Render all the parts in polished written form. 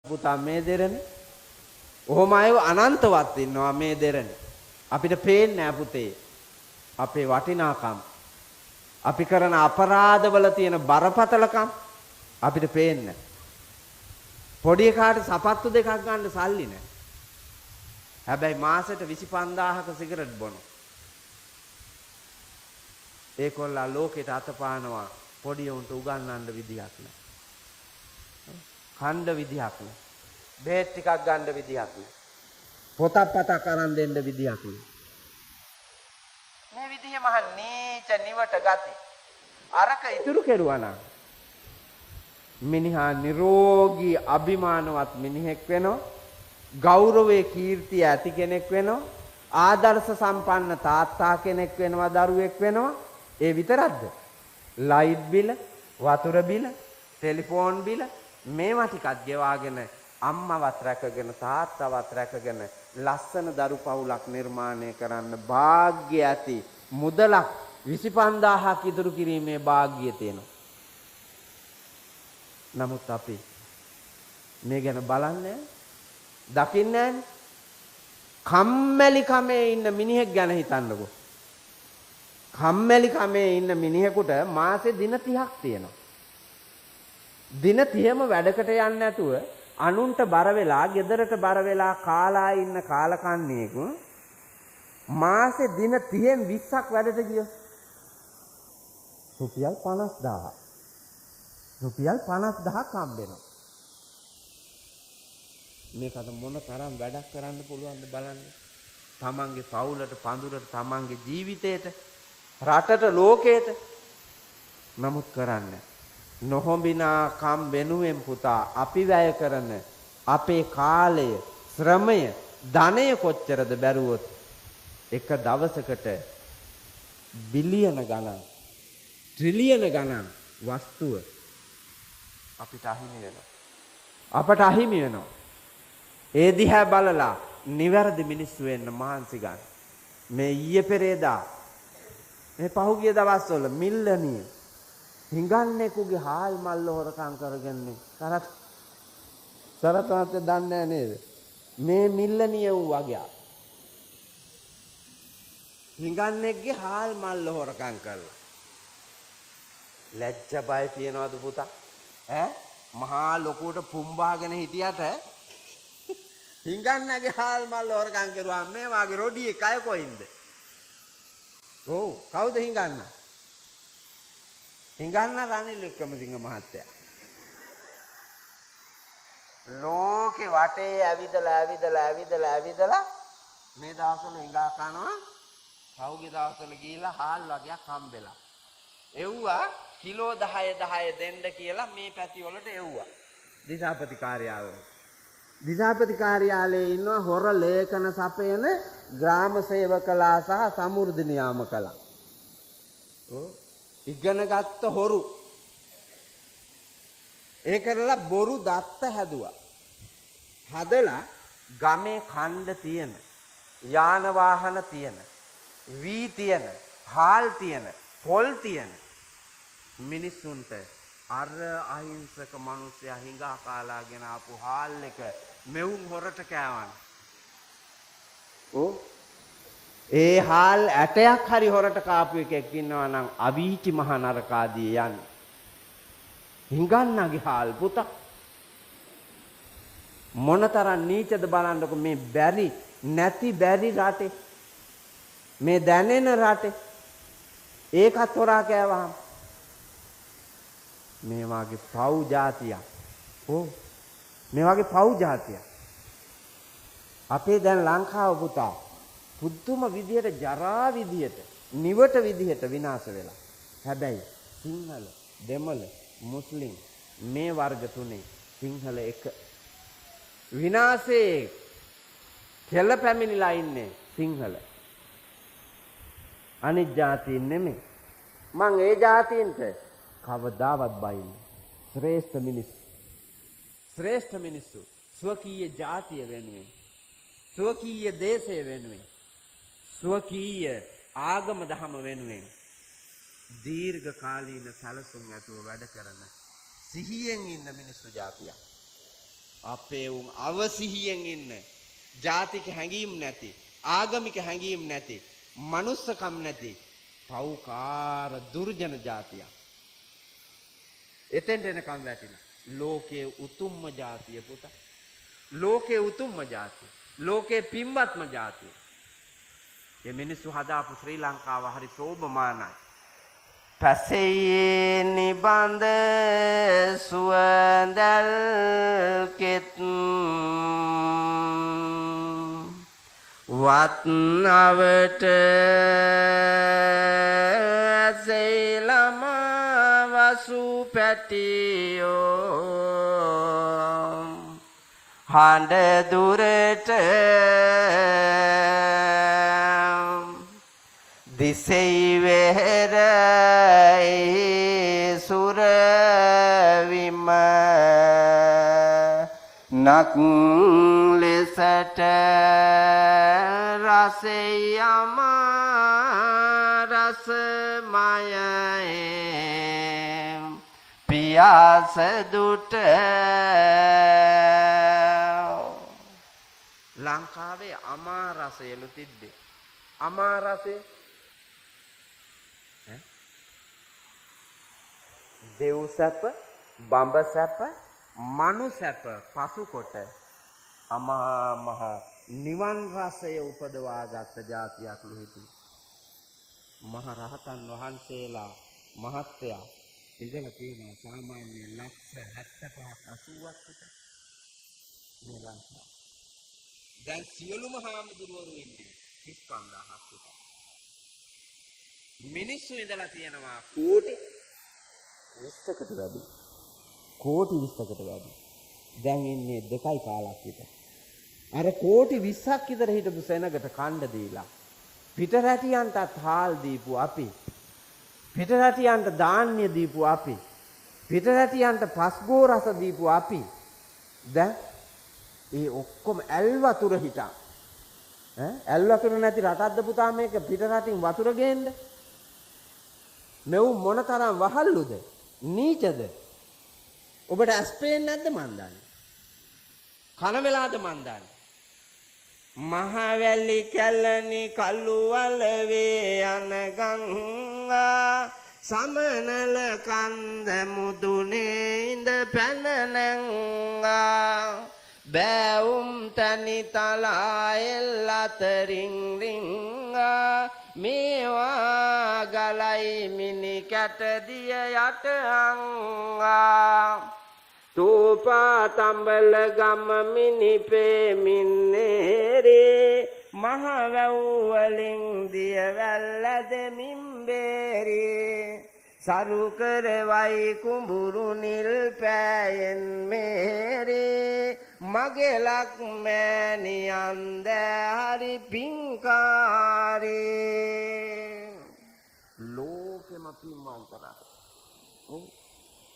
පුතා මේ දෙරනේ. ඔහොම අයව අනන්තවත් ඉන්නවා මේ දෙරනේ. අපිට පේන්නේ නැහැ පුතේ. අපේ වටිනාකම්. අපි කරන අපරාධවල තියෙන බරපතලකම් අපිට පේන්නේ. පොඩි එකාට සපත්තු දෙකක් ගන්න සල්ලි නැහැ. හැබැයි මාසෙට 25000ක සිගරට් බොනවා. ඒකොල්ලා ලෝකෙට අතපානවා. පොඩි උන්ට උගන්වන්න විදියක් නැහැ. කණ්ඩ විදියක් නැහැ. බෙහෙත් ටිකක් ගන්න විදියක් නැහැ. පොතක් පතක් අරන් දෙන්න විදියක් නැහැ. මේ විදිහේ මහ නීච නිවට ගති. අරක ඉතුරු කෙරුවා නම් මිනිහා නිරෝගී අභිමානවත් මිනිහෙක් වෙනවා. ගෞරවයේ කීර්තිය ඇති කෙනෙක් වෙනවා. ආදර්ශ සම්පන්න තාත්තා කෙනෙක් වෙනවා, දරුවෙක් වෙනවා. ඒ විතරක්ද? ලයිට් බිල, වතුර බිල, ටෙලිෆෝන් බිල මේවා ටිකක් ගෙවාගෙන අම්මවත් රැකගෙන තාත්තවත් රැකගෙන ලස්සන දරු පවුලක් නිර්මාණය කරන්න වාග්ය ඇති මුදලක් 25000ක් ඉතුරු කිරීමේ වාග්ය තියෙනවා. නමුත් අපි මේ ගැන බලන්නේ දකින්නේ නැහැ. කම්මැලි කමේ ඉන්න මිනිහෙක් ගැන හිතන්නකෝ. කම්මැලි කමේ ඉන්න මිනිහෙකුට මාසේ දින 30ක් තියෙනවා. දින 30ම වැඩකට යන්නේ නැතුව අනුන්ට බර වෙලා, ගෙදරට බර වෙලා කාලා ඉන්න කාලකන්ණියෙකු මාසේ දින 30න් 20ක් වැඩට ගියොත් රුපියල් 50000. රුපියල් 50000ක් හම්බ වෙනවා. මේකට මොන තරම් වැඩක් කරන්න පුළුවන්ද බලන්න. තමන්ගේ පවුලට, පඳුරට, තමන්ගේ ජීවිතයට, රටට, ලෝකයට. නමුත් කරන්නේ නොහොඹිනා කම් වෙනුවෙන් පුතා අපි වැය කරන අපේ කාලය, ශ්‍රමය, ධනය කොච්චරද බැරුවොත් එක දවසකට බිලියන ගණන්, ට්‍රිලියන ගණන් වස්තුව අපිට අහිමි වෙනවා. අපට අහිමි වෙනවා. ඒ දිහා බලලා නිවැරදි මිනිස්සු වෙන්න මහන්සි ගන්න. මේ ඊයේ පෙරේදා මේ පහුගිය දවස්වල මිල්ලනිය හිඟන්නේකුගේ හාල් මල්ල හොරකම් කරගන්නේ සරතවත් දන්නේ නේද? මේ මිල්ලනිය වූ වගේ හිඟන්නේගේ හාල් මල්ල හොරකම් කරලා ලැජ්ජ බය තියනවද පුතා? මහා ලොකුවට පුම්බාගෙන හිටියට හිඟන්නගේ හාල් මල්ල හොරකම් කරුවා මේ වාගේ රොඩියේ කය කොයින්ද? ඔව් කවුද හිඟන්න? හිඟන්න රනිල් වික්‍රමසිංහ මහත්තයා. ලෝකේ වටේ ඇවිදලා මේ දවස්වල හිඟා කනවා. පහුගිය දවස්වල ගිහිල්ලා හාල් වගේක් හම්බෙලා. එව්වා කිලෝ 10 දෙන්න කියලා මේ පැති වලට එව්වා. දිසාපති කාර්යාලවල. දිසාපති කාර්යාලයේ ඉන්න හොර ලේඛන සපයන ග්‍රාම සේවකලා සහ සමෘද්ධි නියාමකලා. ඉගෙන ගත්ත හොරු. ඒ කරලා බොරු දත්ත හැදුවා. හදලා ගමේ ඛණ්ඩ තියෙන, යාන වාහන තියෙන, වී තියෙන, හාල් තියෙන, පොල් තියෙන මිනිස්සුන්ට අර අහිංසක මිනිස්සයා හිඟා කාලාගෙන ආපු හාල් එක මෙවුන් හොරට කෑවන. ඒ හාල් ඇටයක් හරි හොරට කාපු එකෙක් ඉන්නවා නම් අවීචි මහ නරකාදී යන්නේ. හිඟන්නගේ හාල් පුතා. මොනතරම් නීචද බලන්නකො මේ බැරි රටේ. මේ දැනෙන රටේ. ඒකත් හොරා කෑවහම මේ වාගේ පව් જાතියක්. මේ වාගේ පව් જાතියක්. අපේ දැන් ලංකාව පුතා පුදුම විදියට, ජරා විදියට, නිවට විදියට විනාශ වෙලා. හැබැයි සිංහල, දෙමළ, මුස්ලිම් මේ වර්ග තුනේ සිංහල එක. විනාශේ කෙල පැමිණිලා ඉන්නේ සිංහල. අනිත් ජාතීන් නෙමෙයි. මං ඒ ජාතීන්ට කවදාවත් බයින්නේ. ශ්‍රේෂ්ඨ මිනිස්සු ස්වකීය ජාතිය වෙනුවෙන්, ස්වකීය දේශය වෙනුවෙන්, ස්වකීය ආගම දහම වෙනුවෙන් දීර්ඝ කාලීන සැලසුම් ඇතුව වැඩ කරන සිහියෙන් ඉන්න මිනිස්සු ජාතියක්. අපේ උන් අවසිහියෙන් ඉන්න ජාතික හැඟීම් නැති ආගමික හැඟීම් නැති මනුස්සකම් නැති පෞකාර දුර්ජන ජාතියක්. එතෙන්ට එනකම් වැටිලා ලෝකයේ උතුම්ම ජාතිය පුතා. ලෝකයේ උතුම්ම ජාතිය. ලෝකයේ පින්වත්ම ජාතිය. මේ මිනිස්සු හදාපු ශ්‍රී ලංකාව හරි සෝභමානයි. පැසෙයේ නිබඳ සුවඳල් කෙත් වත්නවට සෙලම වසු පැටියෝ හඬ දුරට දිසෙයි වෙහෙරයි සුරවිම නක් ලෙසට රසයම රසමයයි පියාස දුට ලංකාවේ අමා රසයලු තිබ්බේ. අමා රසය දෙව් සැප, බඹ සැප, මනු සැප පසු කොට අමා මහ නිවන් රසය උපදවා ගත්ත ජාතියක් ලුහිතු. මහ රහතන් වහන්සේලා මහත්යා ඉඳලා තියෙනවා සාමාන්‍ය ලක්ෂ 75ක් 80ක් විතර මේ ලංකාව. දැන් සියලුම හාමුදුරුවෝ ඉන්නේ 35000ක් විතර. මිනිස්සු ඉඳලා තියෙනවා කෝටි 20කට වැඩි. කෝටි 20කට වැඩි. දැන් ඉන්නේ 2යි කාලක් විතර. අර කෝටි 20ක් විතර හිටපු සෙනගට කණ්ඩ දීලා පිටරටියන්ටත් හාල් දීපු අපි. පිටරටියන්ට ධාන්‍ය දීපු අපි. පිටරටියන්ට පස්ගෝ රස දීපු අපි. දැන් ඒ ඔක්කොම ඇල් වතුර හිටා. ඇල් වතුර නැති රටක්ද පුතා මේක පිටරටින් වතුර ගේන්න? මෙව් මොනතරම් වහල්ලුද? නීචද? ඔබට ඇස් පේන්නේ නැද්ද මන් දන්නේ? කන වෙලාද මන් දන්නේ? මහවැලි කැලණි කළු වලවේ යන ගංගා සමනල කන්ද මුදුනේ ඉඳ පැන නැංගා බෑවුම් තනි තලා එල් අතරින් රිංගා මේවා ගලයි මිනි කැට දිය යට අංගා තෝපා තඹල ගම මිනිපේ මින්නේරේ මහවැව් වලින් දියවැල්ල දෙමින් බේරේ සරු කරවයි කුඹුරු නිල් පෑයෙන් මේරේ මගේ ලක් මෑණියන් දැහරි පිංකාරේ ලෝකෙම පින්වන්තනා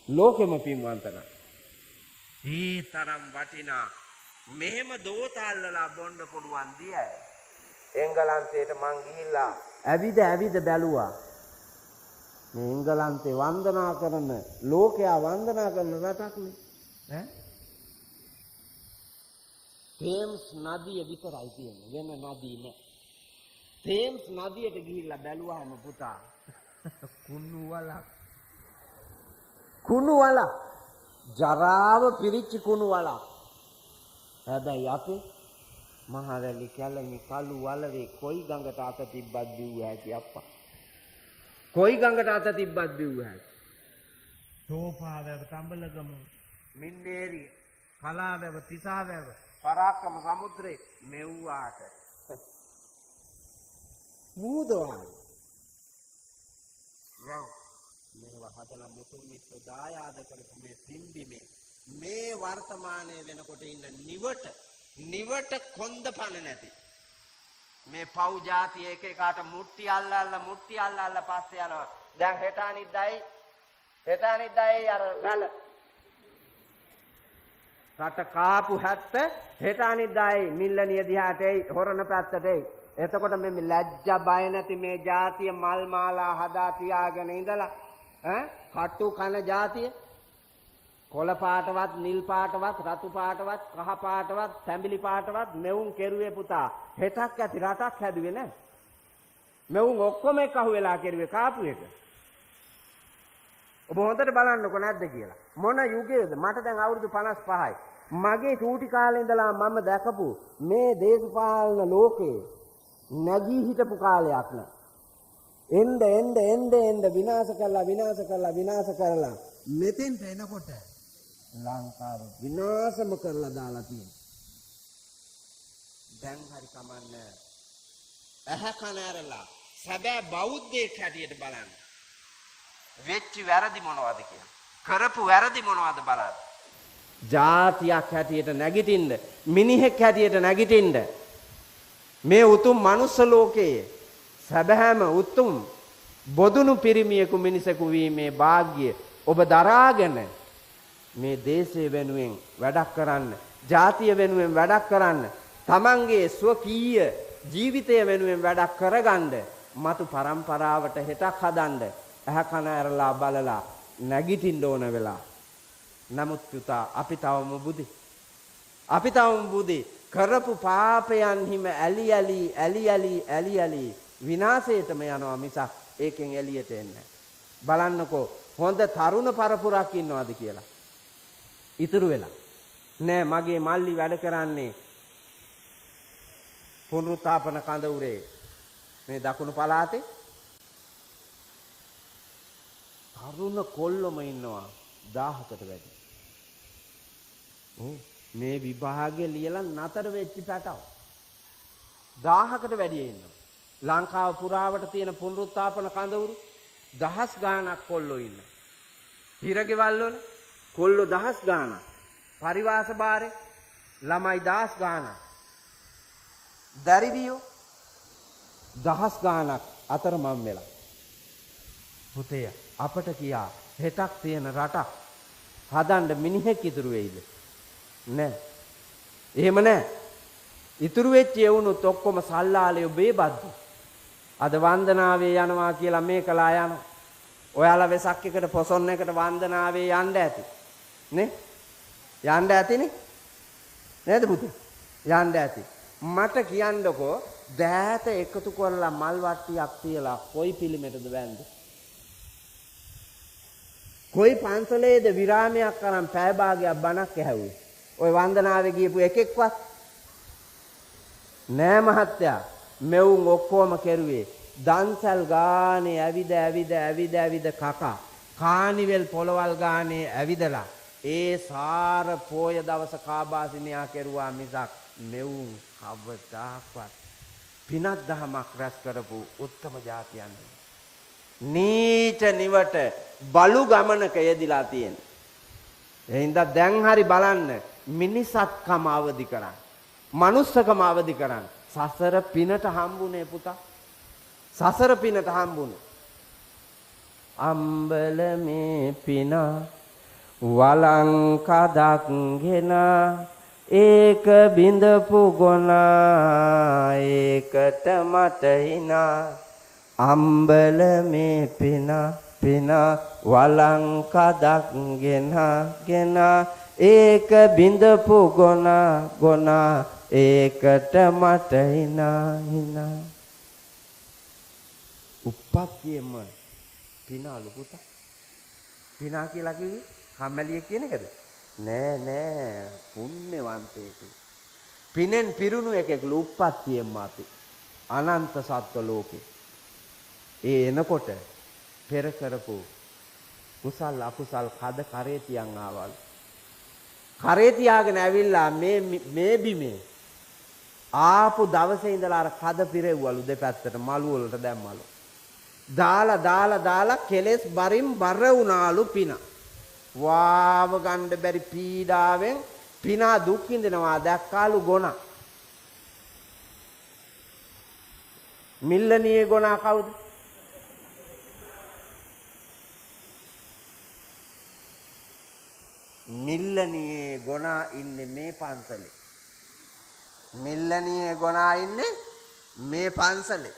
ලෝකෙම පින්වන්තනා ඒ තරම් වටිනා මෙහෙම දෝතල්ලලා බොන්න පුළුවන් දියයි. එංගලන්තයට මං ගිහිල්ලා ඇවිද බැලුවා. මේ එංගලන්තේ වන්දනා කරන ලෝකයා වන්දනා කරන රටක්නේ. තේම්ස් නදිය විතරයි තියෙන්නේ. වෙන නදී නෑ. තේම්ස් නදියට ගිහිල්ලා බැලුවාම පුතා කුණු වලක් ජරාව පිරිච්ච කුණු වලක්. හැබැයි අපි මහවැලි කැලණි කළු වලවේ කොයි ගඟට අත තිබ්බත් බිව්ව හැකි අප්පා. කොයි ගඟට අත තිබ්බත් බිව්ව හැකි. තෝපාවැව තඹලගම මින්නේරිය කලාවැව තිසාවැව පරාක්‍රම සමුද්‍රේ මෙව්වාට මූදවායි. මේවා හදලා මුතුන් මිත්‍ර දායාද කරපු මේ පිම්බිමේ මේ වර්තමානයේ වෙනකොට ඉන්න නිවට කොන්ද පණ නැති මේ පව් જાතිය එක එකාට මුට්ටි අල්ලල්ලා පස්සේ යනවා. දැන් හෙට අනිද්දායි අර රැළ රට කාපු හැත්ත හෙට අනිද්දායි මිල්ලනිය දිහාට එයි හොරණ පැත්තට එයි. එතකොට මේ ලැජ්ජා බය නැති මේ જાතිය මල් මාලා හදා තියාගෙන ඉඳලා කටු කන જાතිය කොළ පාටවත්, නිල් පාටවත්, රතු පාටවත්, කහ පාටවත්, තැඹිලි පාටවත් මෙවුන් කෙරුවේ පුතා. හෙටක් ඇති රටක් හැදුවේ නෑ. මෙවුන් ඔක්කොම එක අහුවෙලා කෙරුවේ කාපු එක. ඔබ හොඳට බලන්නකො නැද්ද කියලා. මොන යුගයේද? මට දැන් අවුරුදු 55යි. මගේ චූටි කාලේ ඉඳලා මම දැකපු මේ දේශපාලන ලෝකේ නැගී හිටපු කාලයක් නෑ. එන්න විනාශ කරලා මෙතෙන්ට එනකොට ලංකාව විනාශම කරලා දාලා තියෙනවා. දැන් හරි කමන්නේ. ඇහැ කන ඇරලා සැබෑ බෞද්ධයෙක් හැටියට බලන්න. වෙච්ච වැරදි මොනවද කියලා. කරපු වැරදි මොනවද බලන්න. ජාතියක් හැටියට නැගිටින්න, මිනිහෙක් හැටියට නැගිටින්න. මේ උතුම් මනුස්ස ලෝකයේ සැබෑම උතුම් බොදුනු පිරිමියෙකු මිනිසෙකු වීමේ වාග්ය ඔබ දරාගෙන මේ දේශය වෙනුවෙන් වැඩක් කරන්න, ජාතිය වෙනුවෙන් වැඩක් කරන්න, තමන්ගේ ස්වකීය ජීවිතය වෙනුවෙන් වැඩක් කරගන්න, මතු පරම්පරාවට හෙටක් හදන්න ඇහැ කන ඇරලා බලලා නැගිටින්න ඕන වෙලා. නමුත් පුතා අපි තවම බුදි කරපු පාපයන් හිම ඇලි විනාශයටම යනවා මිසක් ඒකෙන් එළියට එන්නේ. බලන්නකෝ හොඳ තරුණ පරපුරක් ඉන්නවද කියලා. ඉතුරු වෙලා නෑ. මගේ මල්ලි වැඩ කරන්නේ පුනරුත්ථාපන කඳවුරේ මේ දකුණු පළාතේ. තරුණ කොල්ලොම ඉන්නවා 1000කට වැඩි. මේ විභාගය ලියලා නතර වෙච්ච පැටව 1000කට වැඩි ඉන්නවා. ලංකාව පුරාවට තියෙන පුනරුත්ථාපන කඳවුරු 1000 ගාණක් කොල්ලෝ ඉන්නවා. හිරගෙවල් වල කොල්ලෝ 1000 ගාණක්. පරිවාස බාරේ ළමයි 1000 ගාණක්. දරිවියෝ 1000 ගාණක් අතර මම වෙලා. පුතේ අපට කියා හෙටක් තියෙන රටක් හදන්න මිනිහෙක් ඉතුරු වෙයිද? නෑ. එහෙම නෑ. ඉතුරු වෙච්ච යවුනුත් ඔක්කොම සල්ලාලේ බේබද්දු. අද වන්දනාවේ යනවා කියලා මේකලා යනවා. ඔයාලා වෙසක් එකට පොසොන් එකට වන්දනාවේ යන්න ඇති. නේ? යන්න ඇතිනේ. නේද පුතේ? යන්න ඇති. මට කියන්නකෝ දෑත එකතු කරලා මල් වට්ටියක් තියලා කොයි පිළිමෙටද වැන්දේ? කොයි පන්සලේද විරාමයක් කරන් පැය භාගයක් බණක් ඇහුවේ? ඔය වන්දනාවේ ගියපු එකෙක්වත් නෑ මහත්තයා. මෙවුන් ඔක්කොම කෙරුවේ දන්සල් ගානේ ඇවිද කකා කානිවෙල් පොළවල් ගානේ ඇවිදලා ඒ සාර පෝය දවස කාබාසිනියා කෙරුවා මිසක් මෙවුන් කවදාවත් පිනක් දහමක් රැස් කරපු උත්තම ජාතියන් නීච නිවට බලු ගමනක යෙදිලා තියෙන. එහෙනම් දැන් හරි බලන්න මිනිසත්කම අවදි කරන්න. මනුස්සකම අවදි කරන්න. සසර පිනට හම්බුනේ පුතා. සසර පිනට හම්බුනේ. අම්බල මේ පින වලං කදක් ගෙන ඒක බිඳපු ගොන ඒකට මට හිනා. අම්බල මේ පින වලං කදක් ගෙන ඒක බිඳපු ගොන ඒකට මට හිනා. උප්පත්තියම පිනාලු පුතා. පිනා කියලා කිව්වේ කම්මැලියෙක් කියන එකද? නෑ පුණ්‍යවන්තයෙක්. පිනෙන් පිරුණු එකෙක්ලු උප්පත්තියම අපි අනන්ත සත්ව ලෝකේ. ඒ එනකොට පෙර කරපු කුසල් අකුසල් කද කරේ තියන් ආවල්. කරේ තියාගෙන ඇවිල්ලා මේ බිමේ ආපු දවසේ ඉඳලා අර කද පිරෙව්වලු දෙපැත්තට මළු වලට දැම්මලු. දාලා කෙලස් බරින් බර වුණාලු පින. වාව ගන්න බැරි පීඩාවෙන් පිනා දුක් විඳිනවා දැක්කාලු ගොන. මිල්ලනියේ ගොන කවුද? මිල්ලනියේ ගොනා ඉන්නේ මේ පන්සලේ. මිල්ලනියේ ගොනා ඉන්නේ මේ පන්සලේ.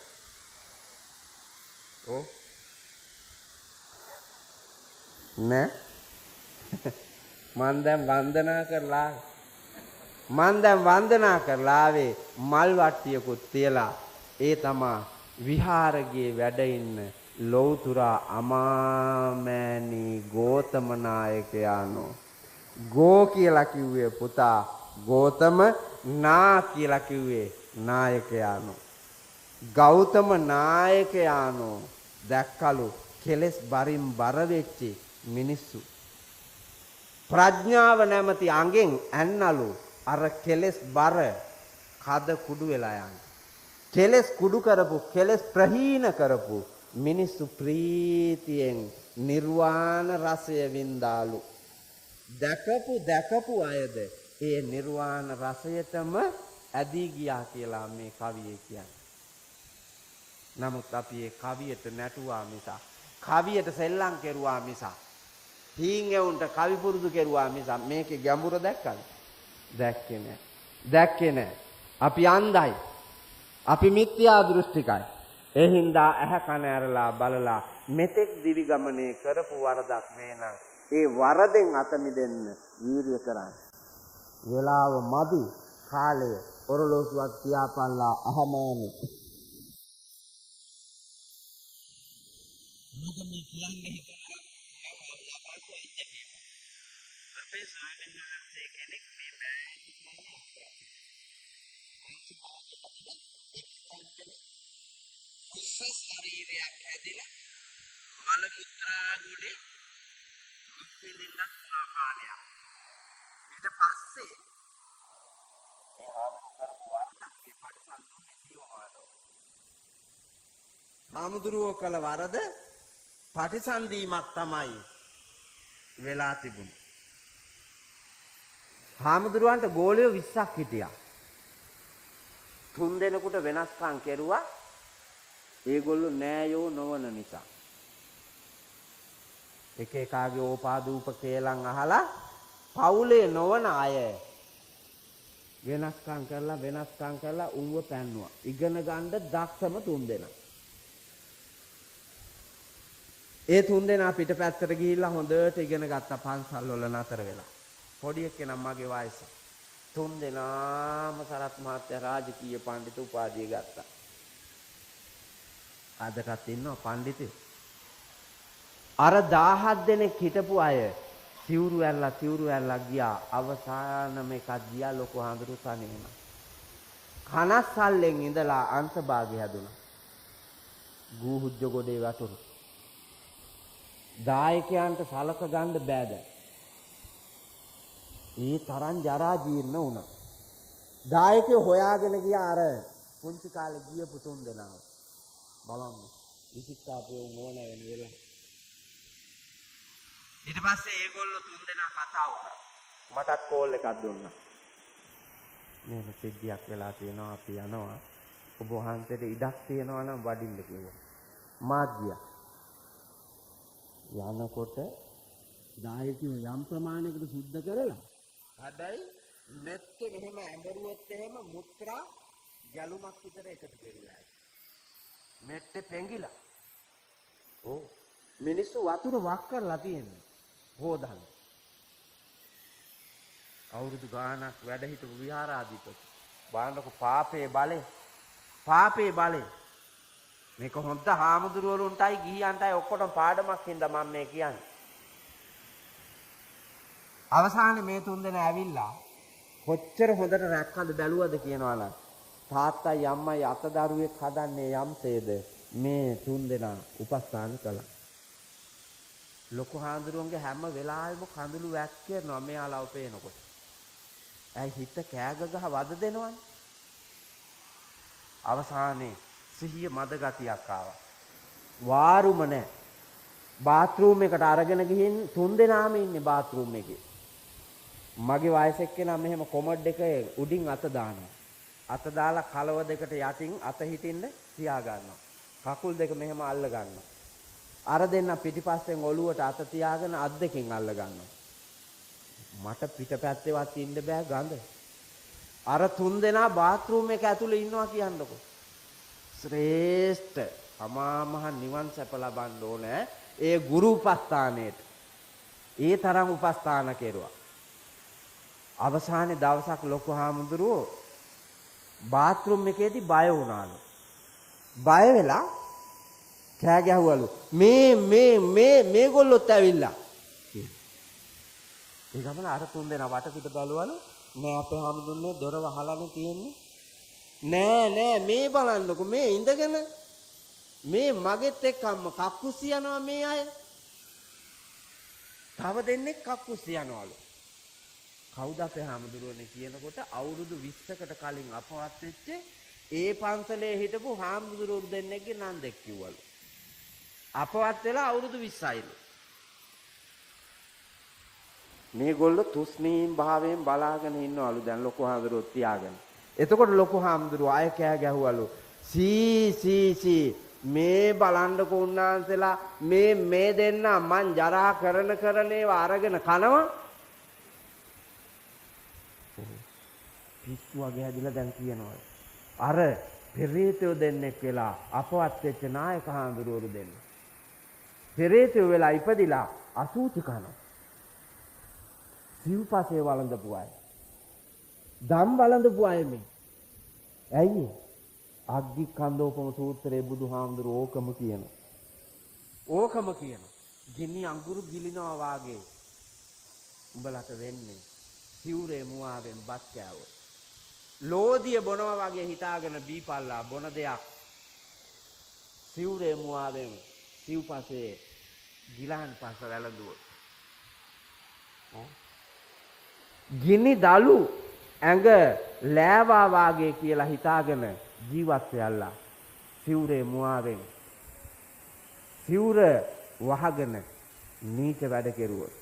නෑ මං දැන් වන්දනා කරලා ආවේ මල් වට්ටියකුත් තියලා ඒ තමා විහාරයේ වැඩ ඉන්න ලෞතුරා අමාමෑණි ගෝතම නායකයානෝ ගෝ කියලා කිව්වේ පුතා ගෝතම නා කියලා කිව්වේ නායකයානෝ ගෞතම නායකයානෝ දැක්කලු කෙලස් බරින් බර වෙච්ච මිනිස්සු ප්‍රඥාව නැමැති අඟෙන් ඇන්නලු අර කෙලස් බර කද කුඩු වෙලා යන කෙලස් කුඩු කරපු කෙලස් ප්‍රහීන කරපු මිනිස්සු ප්‍රීතියෙන් නිර්වාණ රසය වින්දාලු දැකපු අයද ඒ නිර්වාණ රසයටම ඇදී ගියා කියලා මේ කවියේ කියන්නේ. නමුත් අපි ඒ කවියට නැටුවා මිස කවියට සෙල්ලම් කෙරුවා මිස හීන්ගෙවුන්ට කවි පුරුදු කෙරුවා මිස මේකේ ගැඹුර දැක්කද? දැක්කේ නෑ. අපි අන්ධයි. අපි මිත්‍යා දෘෂ්ටිකයි. ඒ හින්දා ඇහැ කන ඇරලා බලලා මෙතෙක් දිවි ගමනේ කරපු වරදක් නේනම් ඒ වරදෙන් අත මිදෙන්න වීර්ය කරන්න. වෙලාව මදි කාලය ඔරලෝසුවක් තියාපල්ලා අහමානි. මොකද මේ කියන්නේ අපේ සායනහන්සේ කෙනෙක් මේ කුසස් ශරීරයක් හැදිලා මල මුත්‍රා ගොඩේ ඉතිලින්නත් ආපානයක්. ඊට පස්සේ ඒ හාමුදුරුවෝ කළ වරද පටිසන්ධීමක් තමයි වෙලා තිබුණේ. හාමුදුරුවන්ට ගෝලියෝ 20ක් හිටියා. 3 දෙනෙකුට වෙනස්කම් කෙරුවා. ඒගොල්ලෝ නෑයෝ නොවන නිසා. එක එකාගේ ඕපාදූප කේලම් අහලා පවුලේ නොවන අය වෙනස්කම් කරලා උන්ව පැන්නුවා. ඉගෙන ගන්න දක්ෂම 3 දෙනා. ඒ 3 දෙනා පිටපැත්තට ගිහිල්ලා හොඳට ඉගෙන ගත්තා පන්සල් වල නතර වෙලා. පොඩි එක්කෙනා මගේ වයස. 3 දෙනාම සරත් මහත්තයා රාජකීය පඬිතු උපාධිය ගත්තා. අදටත් ඉන්නවා පඬිතු. අර 17 දෙනෙක් හිටපු අය සිවුරු ඇල්ලා ගියා. අවසානම එකක් ගියා ලොකු හඳුරු සනේන. කනස්සල්ලෙන් ඉඳලා අන්තභාගය හැදුනා. ගූහුජ්ජ ගොඩේ වතුරු. දායකයන්ට සලක ගන්න බෑද. ඒ තරම් ජරා ජීර්ණ වුණා. දායකයෝ හොයාගෙන ගියා අර පුංචි කාලේ ගියපු 3 දෙනාව. බලන්න. විසිකාපේ මොන වෙන වෙලා. ඊට පස්සේ ඒගොල්ලෝ 3 දෙනා කතා වුණා. මටත් කෝල් එකක් දුන්නා. මේක සිද්ධියක් වෙලා තියෙනවා අපි යනවා. ඔබ වහන්සේට ඉඩක් තියෙනවා නම් වඩින්න කිව්වා. මාත් ගියා. යනකොට දායකයෝ යම් ප්‍රමාණයකට සුද්ධ කරලා හැබැයි නැත්තේ මෙහෙම ඇඹරුවොත් එහෙම මුත්‍රා ගැලුමක් විතර එකතු කරලා මෙට්ටේ පෙඟිලා මිනිස්සු වතුර වක් කරලා තියෙනවා හොදන්න අවුරුදු ගාණක් වැඩ හිටපු විහාරාධිපති බාන්නක පාපේ බලේ මේක හොඳ හාමුදුරුවරුන්ටයි ගිහියන්ටයි ඔක්කොටම පාඩමක් හින්දා මම මේ කියන්නේ. අවසානයේ මේ 3 දෙනා ඇවිල්ලා කොච්චර හොඳට රැක්කද බැලුවද කියනවා නම් තාත්තයි අම්මයි අතදරුවෙක් හදන්නේ යම්සේද මේ 3 දෙනා උපස්ථාන කළා. ලොකු හාමුදුරුවන්ගේ හැම වෙලාවෙම කඳුළු වැක් කරනවා මෙයාලව පේනකොට. ඇයි හිත කෑග ගහ වද දෙනවනේ. අවසානයේ සිහිය මද ගතියක් ආවා. වාරුම නැහැ. බාත්රූම් එකට අරගෙන ගිහින් 3 දෙනාම ඉන්නේ බාත්රූම් එකේ. මගේ වයස එක්කෙනා මෙහෙම කොමඩ් එක උඩින් අත දානවා. අත දාලා කලව දෙකට යටින් අත හිටින්න තියා ගන්නවා. කකුල් දෙක මෙහෙම අල්ල ගන්නවා. අර දෙන්න පිටිපස්සෙන් ඔළුවට අත තියාගෙන අත් දෙකෙන් අල්ල ගන්නවා. මට පිටපැත්තේවත් ඉන්න බෑ ගඳ. අර 3 දෙනා බාත්රූම් එක ඇතුලේ ඉන්නවා කියන්නකො. ශ්‍රේෂ්ඨ අමා මහ නිවන් සැප ලබන්න ඕනේ ඒ ගුරු උපස්ථානයේට. ඒ තරම් උපස්ථාන කෙරුවා. අවසානයේ දවසක් ලොකු හාමුදුරුවෝ බාත්රූම් එකේදී බය වුණාලු. බය වෙලා කෑ ගැහුවලු. මේගොල්ලොත් ඇවිල්ලා. ඒ ගමන අර තුන් දෙනා වටපිට බලවලු. නෑ අපේ හාමුදුරනේ දොර වහලානේ තියෙන්නේ. නෑ මේ බලන්නකො මේ ඉඳගෙන මේ මගෙත් එක්කම කක්කුස්සි යනවා මේ අය. තව දෙන්නෙක් කක්කුස්සි යනවලු. කවුද අපේ හාමුදුරුවනේ කියනකොට අවුරුදු 20කට කලින් අපවත් වෙච්ච ඒ පන්සලේ හිටපු හාමුදුරුවෝ දෙන්නෙක්ගේ නන්දෙක් කිව්වලු. අපවත් වෙලා අවුරුදු 20යිලු. මේගොල්ලෝ තුස්නීම් භාවයෙන් බලාගෙන ඉන්නවලු දැන් ලොකු හාමුදුරුවෝ තියාගෙන. එතකොට ලොකු හාමුදුරුවෝ ආය කෑ ගැහුවලු. සී මේ බලන්නකො උන්නාන්සලා මේ දෙන්න මං ජරා කරන ඒවා අරගෙන කනවා. පිස්සු වගේ හැදිලා දැන් කියනවා. අර පෙරේතයෝ දෙන්නෙක් වෙලා අපවත් වෙච්ච නායක හාමුදුරුවෝ දෙන්න. පෙරේතයෝ වෙලා ඉපදිලා අසූචි කනවා. සිව්පසේ වළඳපු අය. දම් වළඳපු අය මේ. ඇයි? අග්ගි කන්දෝපම සූත්‍රයේ බුදුහාමුදුරුවෝ ඕකම කියනවා. ඕකම කියනවා. ගිනි අඟුරු ගිලිනවා වාගේ උඹලට වෙන්නේ. සිවුරේ මුවාවෙන් බත් කෑවොත්. ලෝදිය බොනවා වගේ හිතාගෙන බීපල්ලා බොන දෙයක්. සිවුරේ මුවාවෙන් සිව්පසේ ගිලහන් පස්ස වැළඳුවොත්. ගිනි දලු ඇඟ ලෑවා වාගේ කියලා හිතාගෙන ජීවත් වෙයලා සිවුරේ මුවාවෙන් සිවුර වහගෙන නීච වැඩ කෙරුවොත්.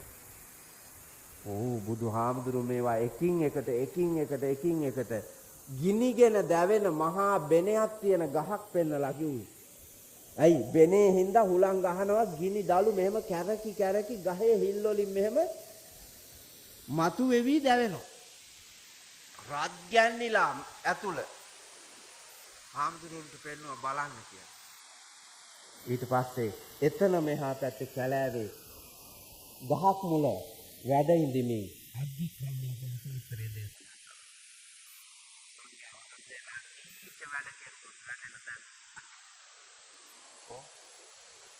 බුදුහාමුදුරුවෝ මේවා එකින් එකට ගිනිගෙන දැවෙන මහා බෙනයක් තියෙන ගහක් පෙන්නලා කිව්වේ. ඇයි බෙනේ හින්දා හුලං ගහනවා ගිනි දලු මෙහෙම කැරකි ගහේ හිල් වලින් මෙහෙම මතු වෙවි දැවෙනවා. රත් ගැන්නිලා ඇතුළ හාමුදුරුවන්ට පෙන්නවා බලන්න කියලා. ඊට පස්සේ එතන මෙහා පැත්තේ කැලෑවේ ගහක් මුල වැඩ ඉඳිමින් අද්දි ක්‍රමයෙන් සූත්‍රයේ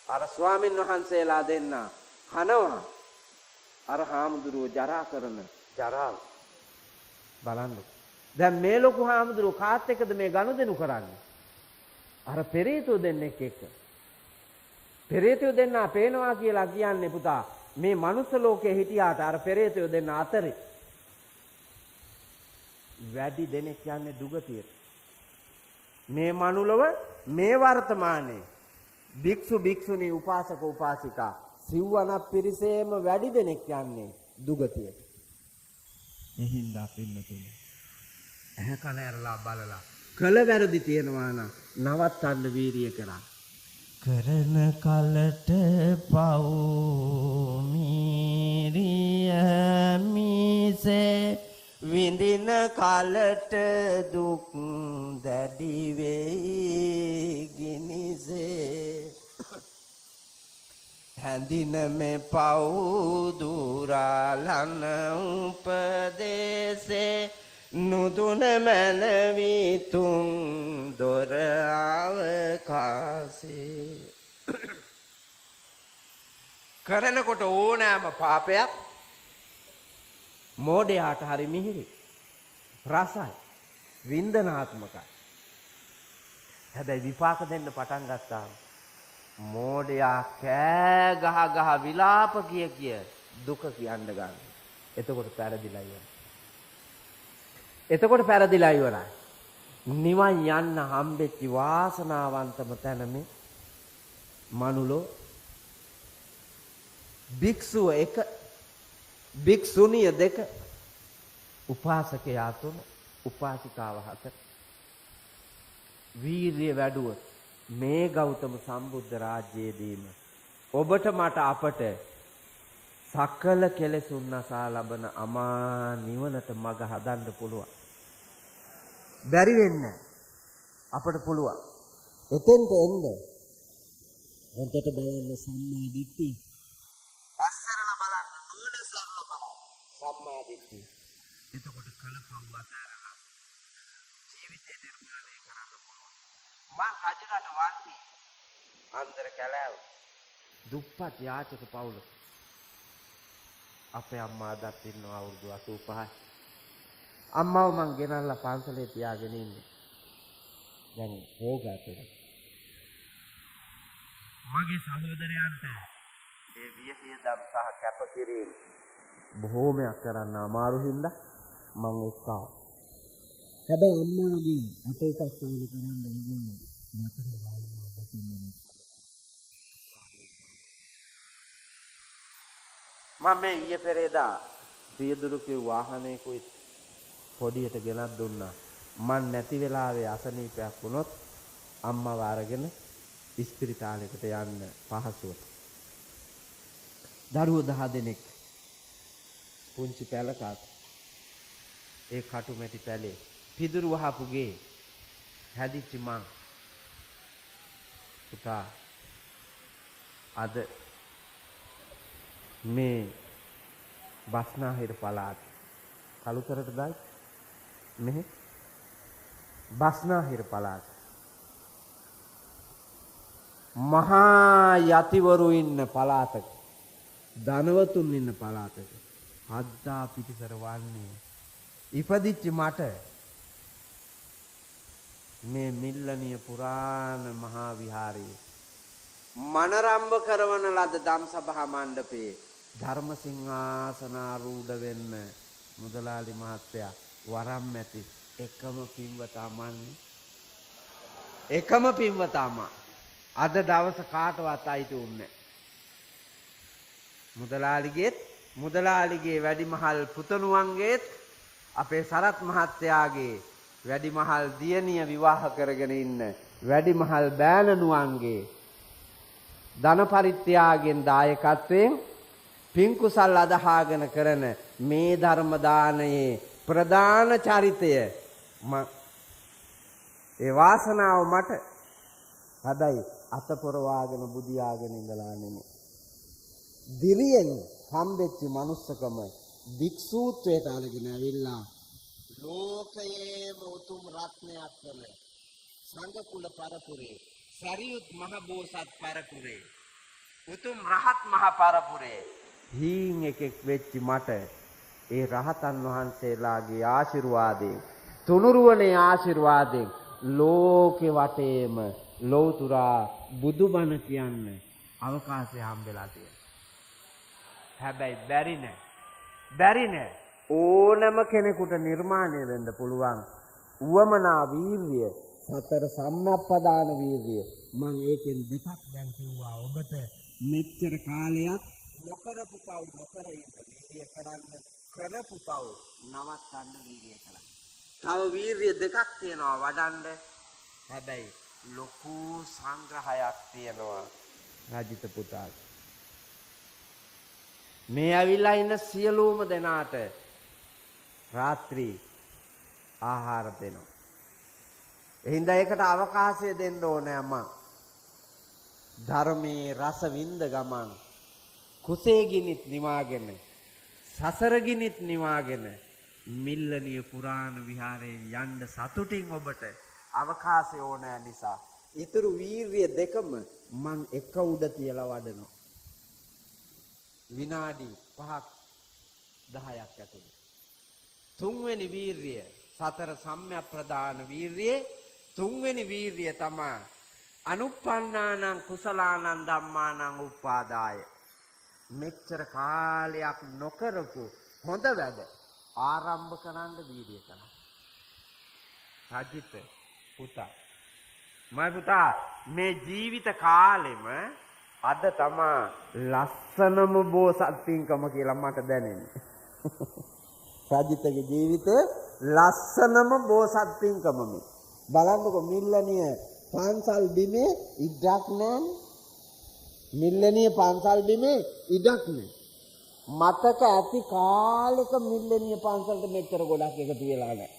අර ස්වාමින් වහන්සේලා දෙන්න කනවා. අර හාමුදුරුවෝ ජරා කරන ජරාව බලන්න. දැන් මේ ලොකු හාමුදුරුවෝ කාත් එක්කද මේ ගනුදෙනු කරන්නේ? අර පෙරේතෝ දෙන්නෙක් එක්ක. පෙරේතෝ දෙන්නා පේනවා කියලා කියන්නේ පුතා මේ මනුස්ස ලෝකේ හිටියාට අර පෙරේතෝ දෙන්න අතරේ වැඩි දෙනෙක් යන්නේ දුගතියට. මේ මනුලව මේ වර්තමානයේ භික්ෂු භික්ෂුණී උපාසක උපාසිකා සිව්වනක් පිරිසේම වැඩි දෙනෙක් යන්නේ දුගතියට. එහින්දා පින්නතුනේ ඇහැ කන ඇරලා බලලා කළ වැරදි තියෙනවා නම් නවත්තන්න වීරිය කරා. කරන කලට පව් මීරිය මිසේ විඳින කලට දුක් දැඩි වෙයි ගිනිසේ හැඳින මේ පව් දුරාලන උපදේසේ නුදුන මනවි තුන් දොර අවකාශේ කරනකොට ඕනෑම පාපයක් මෝඩයාට හරි මිහිරි රසයි වින්දනාත්මකයි. හැබැයි විපාක දෙන්න පටන් ගත්තාම මෝඩයා කෑ ගහ විලාප කිය දුක කියන්න ගන්න. එතකොට පැරදිලා ඉවරයි. නිවන් යන්න හම්බෙච්ච වාසනාවන්තම තැන මේ මනුලෝ භික්ෂුව 1 භික්ෂුණිය 2 උපාසකයා 3 උපාසිකාව 4 වීරිය වැඩුවොත් මේ ගෞතම සම්බුද්ධ රාජ්‍යයේදීම ඔබට මට අපට සකල කෙලෙසුන් නසා ලබන අමා නිවනට මඟ හදන්න පුළුවන්. බැරි වෙන්නේ අපට පුළුවන්. එතෙන්ට එන්න හොඳට බලන්න සම්මා දිට්ඨිය. පස්සරලා බලන්න නුවණ සරල බලන්න සම්මා දිට්ඨිය. කලපව අතාරලා ජීවිතේ නිර්මාණය කරන්න පුළුවන්. මං රජරට වන්නේ අන්දර කැලෑව දුප්පත් යාචක පවුලක. අපේ අම්මා අදත් ඉන්නවා අවුරුදු 85යි. අම්මව මං ගෙනල්ලා පන්සලේ තියාගෙන ඉන්නේ. දැන් රෝගාතේ. මගේ සහෝදරයන්ට ඒ වියහියදම් සහ කැපකිරීම බොහෝමයක් කරන්න අමාරු හින්දා මං එක්කා. හැබැයි අම්මාගේ අපේ කස්සාල කරන්න ඉන්නේ මට ගානවා දකින්නේ. මම මේ ඊයේ පෙරේදා පියදුරුකේ වාහනයකුයි පොඩියට ගෙනත් දුන්නා. මන් නැති වෙලාවේ අසනීපයක් වුණොත් අම්මව අරගෙන ඉස්පිරිතාලයකට යන්න පහසුවට. දරුවෝ 10 දෙනෙක් පුංචි පැලකක් ඒ කටුමැටි පැලේ පිදුරු වහපු ගේ හැදිච්ච මං පුතා අද මේ බස්නාහිර පළාත කලුතරට දායි මෙහෙ බස්නාහිර පළාත මහා යතිවරු ඉන්න පළාතක ධනවතුන් ඉන්න පළාතක හද්දා පිටිසර වන්නේ ඉපදිච්ච මට මේ මිල්ලනිය පුරාණ මහා විහාරයේ මනරම්භ කරවන ලද ධම්සභා මණ්ඩපයේ ධර්ම සිංහාසනාරූඪ වෙන්න මුදලාලි මහත්තයා වරම් ඇති එකම පින්වතාම අද දවස කාටවත් අයිති උන්නේ මුදලාලිගේ වැඩිමහල් පුතණුවන්ගේත් අපේ සරත් මහත්තයාගේ වැඩිමහල් දියණිය විවාහ කරගෙන ඉන්න වැඩිමහල් බෑණනුවන්ගේ ධන පරිත්‍යාගයෙන් දායකත්වයෙන් පින් කුසල් අදහාගෙන කරන මේ ධර්ම දානයේ ප්‍රධාන චරිතය ඒ වාසනාව මට හදයි අතපොරවාගෙන බුදියාගෙන ඉඳලා නෙමෙයි. දිරියෙන් හම්බෙච්ච මනුස්සකම වික්ෂූත්වයට අරගෙන ඇවිල්ලා ලෝකයේම උතුම් රත්නයක් වන සංඝ කුල පරපුරේ සරියුත් මහ බෝසත් පරපුරේ උතුම් රහත් මහ පරපුරේ හීන් එකෙක් වෙච්ච මට ඒ රහතන් වහන්සේලාගේ ආශිර්වාදයෙන් තුනුරුවනේ ආශිර්වාදයෙන් ලෝකෙ වටේම ලෞතුරා බුදුබණ කියන්න අවකාශය හම්බෙලා තියෙනවා. හැබැයි බැරි නෑ ඕනම කෙනෙකුට නිර්මාණය වෙන්න පුළුවන් උවමනා වීර්යය සතර සම්මප්පදාන වීර්යය. මම ඒකෙන් දෙකක් දැන් කිව්වා ඔබට මෙච්චර කාලයක් නොකරපු පව් නොකර ඉන්න වීර්යය කරන්න කරපු පව් නවත්තන්න වීර්යය කරන්න. තව වීර්යය දෙකක් තියෙනවා වඩන්න. හැබැයි ලොකු සංග්‍රහයක් තියෙනවා රජිත පුතා. මේ ඇවිල්ලා ඉන්න සියලුම දෙනාට රාත්‍රී ආහාර දෙනවා. එහෙනම් ඒකට අවකාශය දෙන්න ඕනේ අම්මා. ධර්මයේ රස විඳ ගමන් කුසේ ගිනිත් නිවාගෙන සසර ගිනිත් නිවාගෙන මිල්ලනිය පුරාණ විහාරයේ යන්න සතුටින් ඔබට අවකාශය ඕනෑ නිසා ඊතුරු වීර්ය දෙකම මං එක උඩ තියලා වඩනවා. විනාඩි 5ක් 10ක් ඇතුළත. තුන්වෙනි වීර්යය සතර සම්‍යක් ප්‍රදාන වීර්යයේ තුන්වෙනි වීර්යය තමයි අනුප්පන්නානං කුසලානං ධම්මානං උපාදාය. මෙච්චර කාලයක් නොකරපු හොඳ වැඩ ආරම්භ කරන්න වීර්යය කරනවා. රජිත පුතා මම පුතා මේ ජීවිත කාලෙම අද තමා ලස්සනම බෝසත් පින්කම කියලා මට දැනෙන්නේ. රජිතගේ ජීවිතේ ලස්සනම බෝසත් පින්කම මේ. බලන්නකො මිල්ලනිය පන්සල් බිමේ ඉඩක් නැහැ. මිල්ලනිය පන්සල් බිමේ ඉඩක් නැහැ. මතක ඇති කාලෙක මිල්ලනිය පන්සලට මෙච්චර ගොඩක් එකතු වෙලා නැහැ.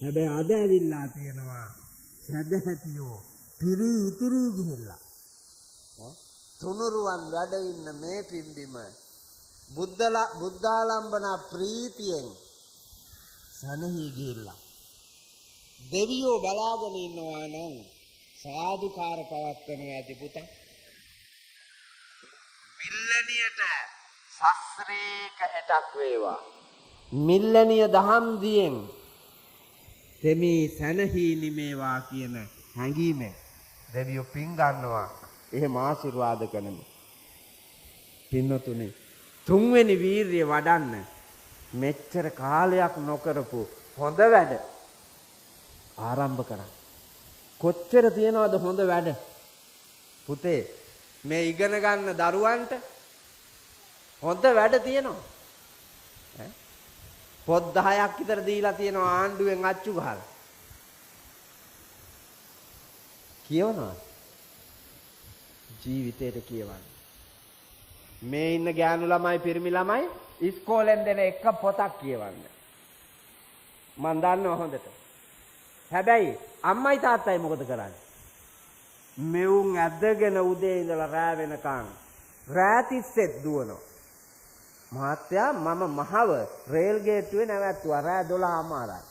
හැබැයි අද ඇවිල්ලා තියෙනවා සැදැහැතියෝ ඉතිරි ගිහිල්ලා. තුනුරුවන් වැඩ ඉන්න මේ පින්බිම බුද්ධාලම්බන ප්‍රීතියෙන් සනහි ගිහිල්ලා දෙවියෝ බලාගෙන ඉන්නවා නම් සාදුකාර පවත්වනවා ඇති පුතා. මිල්ලනියට සස්රේක හැටක් වේවා. මිල්ලනිය දහම් දියෙන් තෙමි සනහි නිමේවා කියන හැඟීමෙන් දෙවියෝ පින් ගන්නවා. එහෙම ආශිර්වාද කරනවා. පින්නතුනේ තුන්වෙනි වීරිය වඩන්න මෙච්චර කාලයක් නොකරපු හොඳ වැඩ ආරම්භ කරන්න. කොච්චර තියනවද හොඳ වැඩ? පුතේ මේ ඉගෙන ගන්න දරුවන්ට හොඳ වැඩ තියෙනවා. පොත් 10ක් විතර දීලා තියෙනවා ආණ්ඩුවෙන් අච්චු ගහලා. කියවනවා. ජීවිතේට කියවන්න. මේ ඉන්න ගෑනු ළමයි පිරිමි ළමයි ඉස්කෝලෙන් දෙන එක පොතක් කියවන්න. මන් දන්නවා හොඳට. හැබැයි අම්මයි තාත්තයි මොකද කරන්නේ? මෙවුන් ඇදගෙන උදේ ඉඳලා රෑ වෙනකන් රෑ තිස්සෙත් දුවනවා. මහත්තයා මම මහව රේල් ගේට්ටුවේ නැවැත්තුවා රෑ 12:00යි.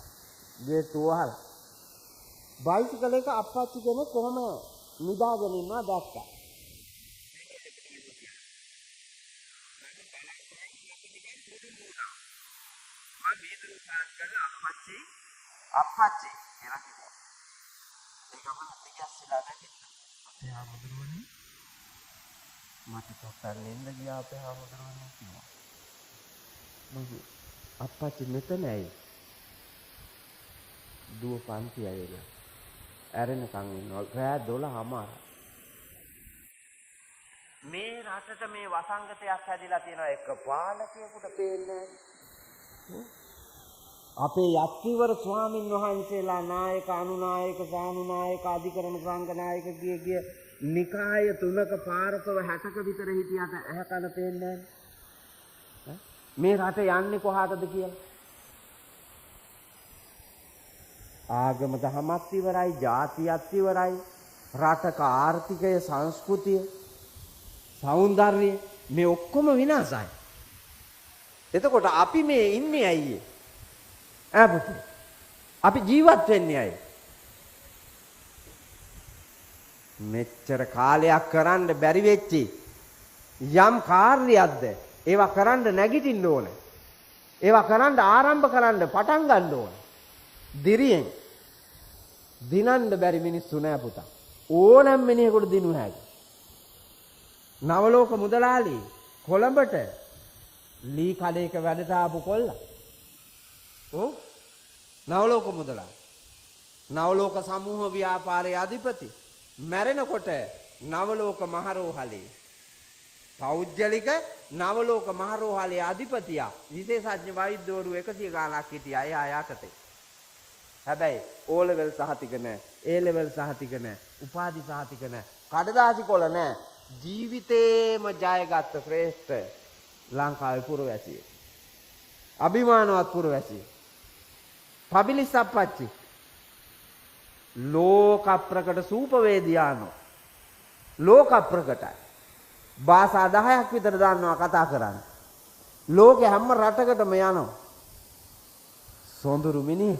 ගේට්ටුව වහලා. බයිසිකල් එක අප්පච්චි කෙනෙක් කොහම නිදාගෙන ඉන්නවා දැක්කා. අප්පච්චි කියලා කිව්වා. ඒක මම තිගස්සලා නැගිට්ටා. අපේ ආමුදුරනේ මට තොට්ටන් එන්න ගියා අපේ ආමුදුරනේ කිව්වා. මම අප්පච්චි මෙතන ඇයි? දුව පන්ති ඇවිල්ලා. ඇරෙනකන් ඉන්නවා. රෑ 12:00. මේ රටට මේ වසංගතයක් හැදිලා තියෙනවා එක පාලකයෙකුට පේන්නේ නැහැ. අපේ යක්තිවර ස්වාමින් වහන්සේලා නායක අනුනායක සානුනායක අධිකරණ සංඝ නායක ගිය නිකාය 3ක පාරකව 60ක විතර හිටියට ඇහැ කන පේන්නේ නැහැ. මේ රට යන්නේ කොහාටද කියලා. ආගම දහමත් ඉවරයි, ජාතියත් ඉවරයි, රටක ආර්ථිකය, සංස්කෘතිය, සෞන්දර්යය මේ ඔක්කොම විනාශයි. එතකොට අපි මේ ඉන්නේ ඇයි? පුතේ අපි ජීවත් වෙන්නේ ඇයි? මෙච්චර කාලයක් කරන්න බැරි වෙච්චි යම් කාර්යයක්ද ඒවා කරන්න නැගිටින්න ඕන. ඒවා කරන්න ආරම්භ කරන්න පටන් ගන්න ඕන. දිරියෙන් දිනන්න බැරි මිනිස්සු නෑ පුතා. ඕනෑම මිනිහෙකුට දිනු හැකියි. නවලෝක මුදලාලි කොළඹට ලී කඩේක වැඩට ආපු කොල්ලා. ඔව් නවලෝක මුදලාලි. නවලෝක සමූහ ව්‍යාපාරයේ අධිපති මැරෙනකොට නවලෝක මහරෝහලේ පෞද්ගලික නවලෝක මහරෝහලේ අධිපතියා විශේෂඥ වෛද්‍යවරු 100 ගාණක් හිටියා එයා යටතේ. හැබැයි O level සහතික නැහැ, A level සහතික නැහැ, උපාධි සහතික නැහැ, කඩදාසි කොළ නැහැ. ජීවිතේම ජයගත්ත ශ්‍රේෂ්ඨ ලංකාවේ පුරවැසියෙක්. අභිමානවත් පුරවැසියෙක්. පබිලිස් අප්පච්චි ලෝක ප්‍රකට සූපවේදියානෝ. ලෝක ප්‍රකටයි. භාෂා 10ක් විතර දන්නවා කතා කරන්න. ලෝකේ හැම රටකටම යනවා. සොඳුරු මිනිහ.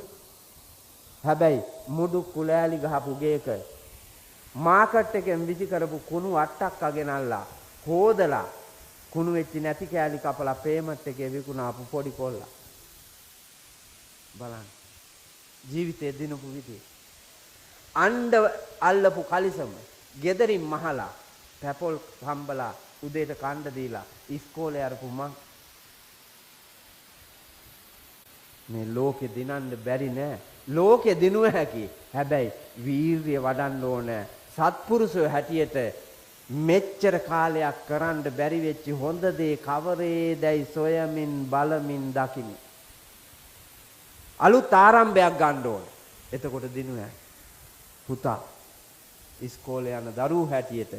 හැබැයි මුඩු කුලෑලි ගහපු ගේක මාකට් එකෙන් විසි කරපු කුණු අට්ටක් අගෙනල්ලා හොදලා කුණු වෙච්ච නැති කෑලි කපලා පේමන්ට් එකේ විකුණාපු පොඩි කොල්ලා. බලන්න. ජීවිතේ දිනපු විදිය. අණ්ඩ අල්ලපු කලිසම ගෙදරින් මහලා පැපොල් හම්බලා උදේට කණ්ඩ දීලා ඉස්කෝලේ අරපු මං මේ ලෝකෙ දිනන්න බැරි නෑ. ලෝකෙ දිනුව හැකි. හැබැයි වීර්යය වඩන්න ඕනේ. සත්පුරුෂයෝ හැටියට මෙච්චර කාලයක් කරන්න බැරි වෙච්ච හොඳ දේ කවරේදයි සොයමින් බලමින් දකිමි. අලුත් ආරම්භයක් ගන්න ඕනේ. එතකොට දිනුව පුතා ඉස්කෝලේ යන දරුවෝ හැටියට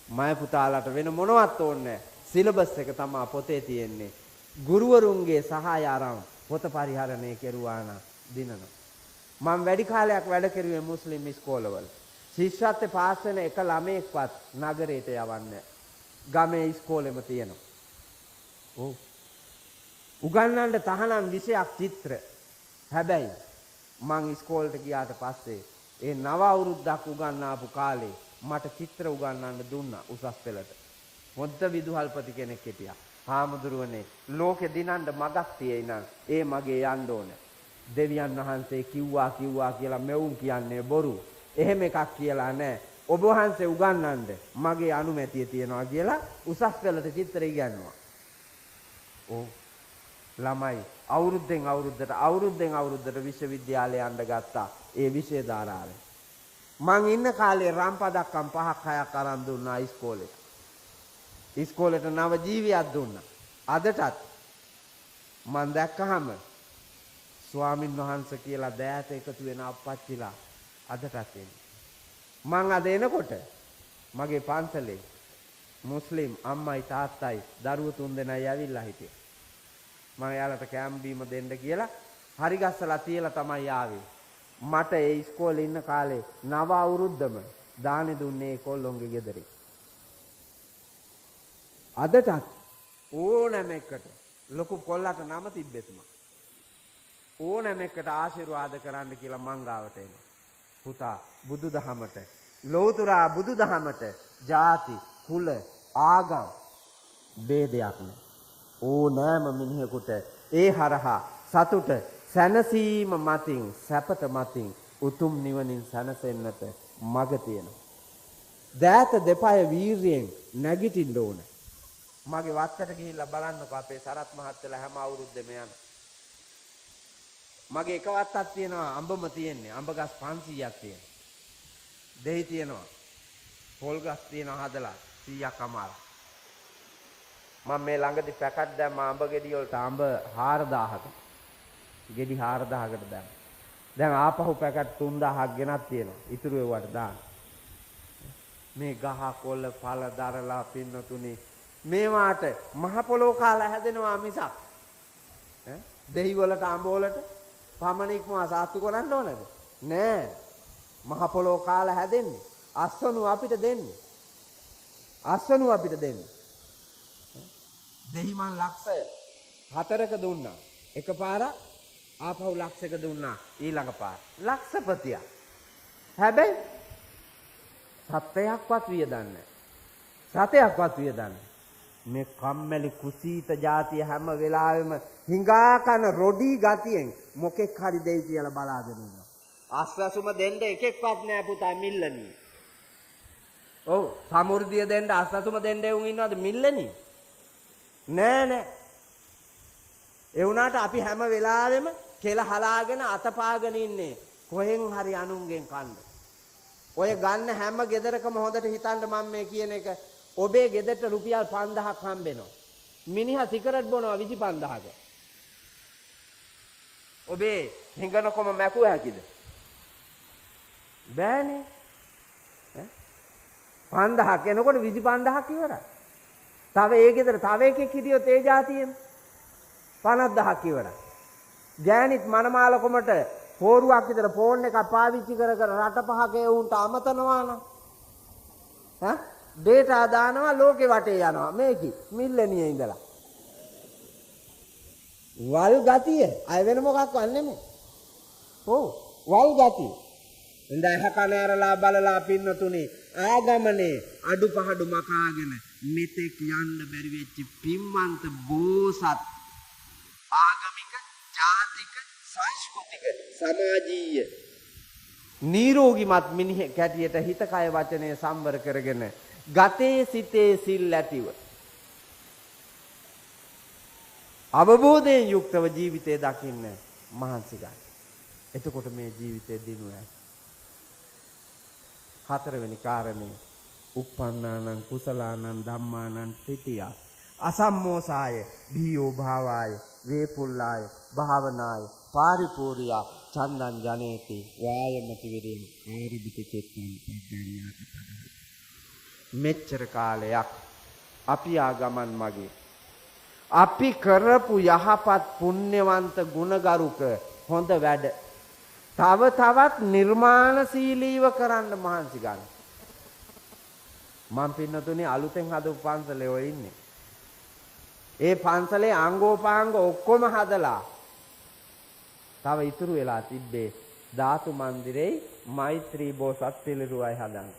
මය පුතාලට වෙන මොනවත් ඕනේ. සිලබස් එක තමයි පොතේ තියෙන්නේ. ගුරුවරුන්ගේ සහාය අරන් පොත පරිහරණය කෙරුවා නම් දිනනවා. මම වැඩි කාලයක් වැඩ කෙරුවේ මුස්ලිම් ඉස්කෝලවල. ශිෂ්‍යත්වයේ පාස් වෙන එක ළමයෙක්වත් නගරයට යවන්නේ ගමේ ඉස්කෝලෙම තියෙනවා. ඔව්. උගන්වන්න තහනම් විෂයක් චිත්‍ර. හැබැයි මං ඉස්කෝලේට ගියාට පස්සේ ඒ නව අවුරුද්දක් උගන්නාපු කාලේ මට චිත්‍ර උගන්වන්න දුන්නා උසස් පෙළට. මොද්ද විදුහල්පති කෙනෙක් හිටියා. හාමුදුරුවනේ ලෝකෙ දිනන්න මගක් තියෙයි නම් ඒ මගේ යන්න ඕන. දෙවියන් වහන්සේ කිව්වා කියලා මෙවුන් කියන්නේ බොරු. එහෙම එකක් කියලා නෑ. ඔබ වහන්සේ උගන්වන්න මගේ අනුමැතිය තියනවා කියලා උසස් පෙළට චිත්‍ර ඉගන්වුවා. ඕ ළමයි අවුරුද්දෙන් අවුරුද්දට විශ්වවිද්‍යාලය යන්න ගත්තා ඒ විෂය ධාරාවේ. මං ඉන්න කාලේ රම්පදක්කම් 5ක් 6ක් අරන් දුන්නා ඉස්කෝලේට. ඉස්කෝලේට නව ජීවියක් දුන්නා. අදටත් මං දැක්කහම ස්වාමින් වහන්සේ කියලා දෑත එකතු වෙන අප්පච්චිලා අදටත් එන්නේ. මං අද එනකොට මගේ පන්සලේ මුස්ලිම් අම්මයි තාත්තයි දරුවෝ 3 දෙනයි ඇවිල්ලා හිටියේ. මම එයාලට කැම් බීම දෙන්න කියලා හරි ගස්සලා තියලා තමයි ආවේ. මට ඒ ඉස්කෝලේ ඉන්න කාලේ නව අවුරුද්දම දානේ දුන්නේ කොල්ලොන්ගේ ගෙදරින්. අදටත් ඕනෑම එකට ලොකු කොල්ලට නම තිබ්බෙත් ඕනෑම එකට ආශිර්වාද කරන්න කියලා මං ගාවට එනවා. පුතා බුදුදහමට ලෞතුරා බුදුදහමට ಜಾති කුල ආගම් ભેදයක් නෑ. ඕනෑම මිනිහෙකුට ඒ හරහා සතුට සැනසීම මතින් සැපත මතින් උතුම් නිවනින් සැනසෙන්නට මඟ තියෙනවා. දෑත දෙපය වීරියෙන් නැගිටින්න ඕන. මගේ වත්තට ගිහිල්ලා බලන්නකෝ අපේ සරත් මහත්තයලා හැම අවුරුද්දෙම යන. මගේ එක වත්තක් තියෙනවා අඹම තියෙන්නේ. අඹ ගස් 500ක් තියෙනවා. දෙහි තියෙනවා. පොල් ගස් තියෙනවා හදලා 100ක් අමාරා. මම මේ ළඟදී පැකට් දැම්ම අඹ ගෙඩි වලට අඹ 4000කට. ගෙඩි 4000කට දැම්ම. දැන් ආපහු පැකට් 3000ක් ගෙනත් තියෙනවා. ඉතුරු ඒවට දාන්න. මේ ගහ කොළ ඵල දරලා පින්නතුනි මේවාට මහ පොළොව කාලා හැදෙනවා මිසක් දෙහි වලට අඹ වලට පමණික්ම සාත්තු කරන්න ඕනද? නෑ. මහ පොළොව කාලා හැදෙන්නේ අස්වනු අපිට දෙන්නේ. අස්වනු අපිට දෙන්නේ. දෙහිමන් ලක්ෂය 4ක දුන්නා. එකපාරක් ආපහු ලක්ෂයක දුන්නා ඊළඟ පාර. ලක්ෂපතිය. හැබැයි සතයක්වත් වියදන්නේ නැහැ. සතයක්වත් වියදන්නේ. මේ කම්මැලි කුසීත જાතිය හැම වෙලාවෙම හිඟා කන රොඩි ගතියෙන් මොකෙක් හරි දෙයි කියලා බලාගෙන ඉන්නවා. ආස්වාසුම දෙන්න එකෙක්වත් නෑ පුතා මිල්ලනි. ඔව් සමෘද්ධිය දෙන්න ආස්වාසුම දෙන්න එවුන් ඉන්නවද මිල්ලනි? නෑ. ඒ වුණාට අපි හැම වෙලාවෙම කෙල හලාගෙන අතපාගෙන ඉන්නේ කොහෙන් හරි අනුන්ගෙන් කන්න. ඔය ගන්න හැම ගෙදරකම හොඳට හිතන්න මම මේ කියන එක ඔබේ ගෙදරට රුපියල් 5000ක් හම්බෙනවා. මිනිහා සිගරට් බොනවා 25000ක. ඔබේ හිඟනකොම මැකුව හැකිද? බෑනේ. 5000ක් එනකොට 25000ක් ඉවරයි. තව ඒ ගෙදර තව එකෙක් හිටියොත් ඒ જાතියෙම 50000ක් ඉවරයි. ගෑනිත් මනමාලකොමට පෝරුවක් විතර ෆෝන් එකක් පාවිච්චි කර රට පහක ඒ උන්ට අමතනවා නම් ඩේටා දානවා ලෝකේ වටේ යනවා මේකි මිල්ලෙනියේ ඉඳලා වල් ගතිය අය වෙන මොකක්වත් නෙමෙයි. ඔව් වල් ගතිය ඉඳ හැකනෑරලා බලලා පින්නතුනේ ආගමනේ අඩුපහඩු මකාගෙන මෙතෙක් යන්න බැරි වෙච්ච පිම්මන්ත බෝසත් ආගමික ජාතික සංස්කෘතික සමාජීය නිරෝගිමත් මිනිහෙක් හැටියට හිත කය වචනය සම්වර කරගෙන ගතේ සිතේ සිල් ඇතිව අවබෝධයෙන් යුක්තව ජීවිතය දකින්න මහන්සි ගන්න. එතකොට මේ ජීවිතේ දිනුවා. හතරවෙනි කාරණේ uppannānaṁ කුසලානං ධම්මානං තිතිය අසම්මෝසාය භීයෝ භාවාය වේපුල්ලාය භාවනාය පාරිපූර්ණා චන්දං ජනේති වායමති විරින් ආරිබිත චෙත්තං පද්දරියාති පදයි. මෙච්චර කාලයක් අපි ආගමන් මගේ අපි කරපු යහපත් පුණ්‍යවන්ත ගුණගරුක හොඳ වැඩ තව තවත් නිර්මාණශීලීව කරන්න මහන්සි ගන්න. මම පින්නතුනේ අලුතෙන් හදපු පන්සලේ ඔය ඉන්නේ. ඒ පන්සලේ අංගෝපාංග ඔක්කොම හදලා තව ඉතුරු වෙලා තිබ්බේ ධාතු මන්දිරේ මෛත්‍රී බෝසත් පිළිරුවයි හදන්න.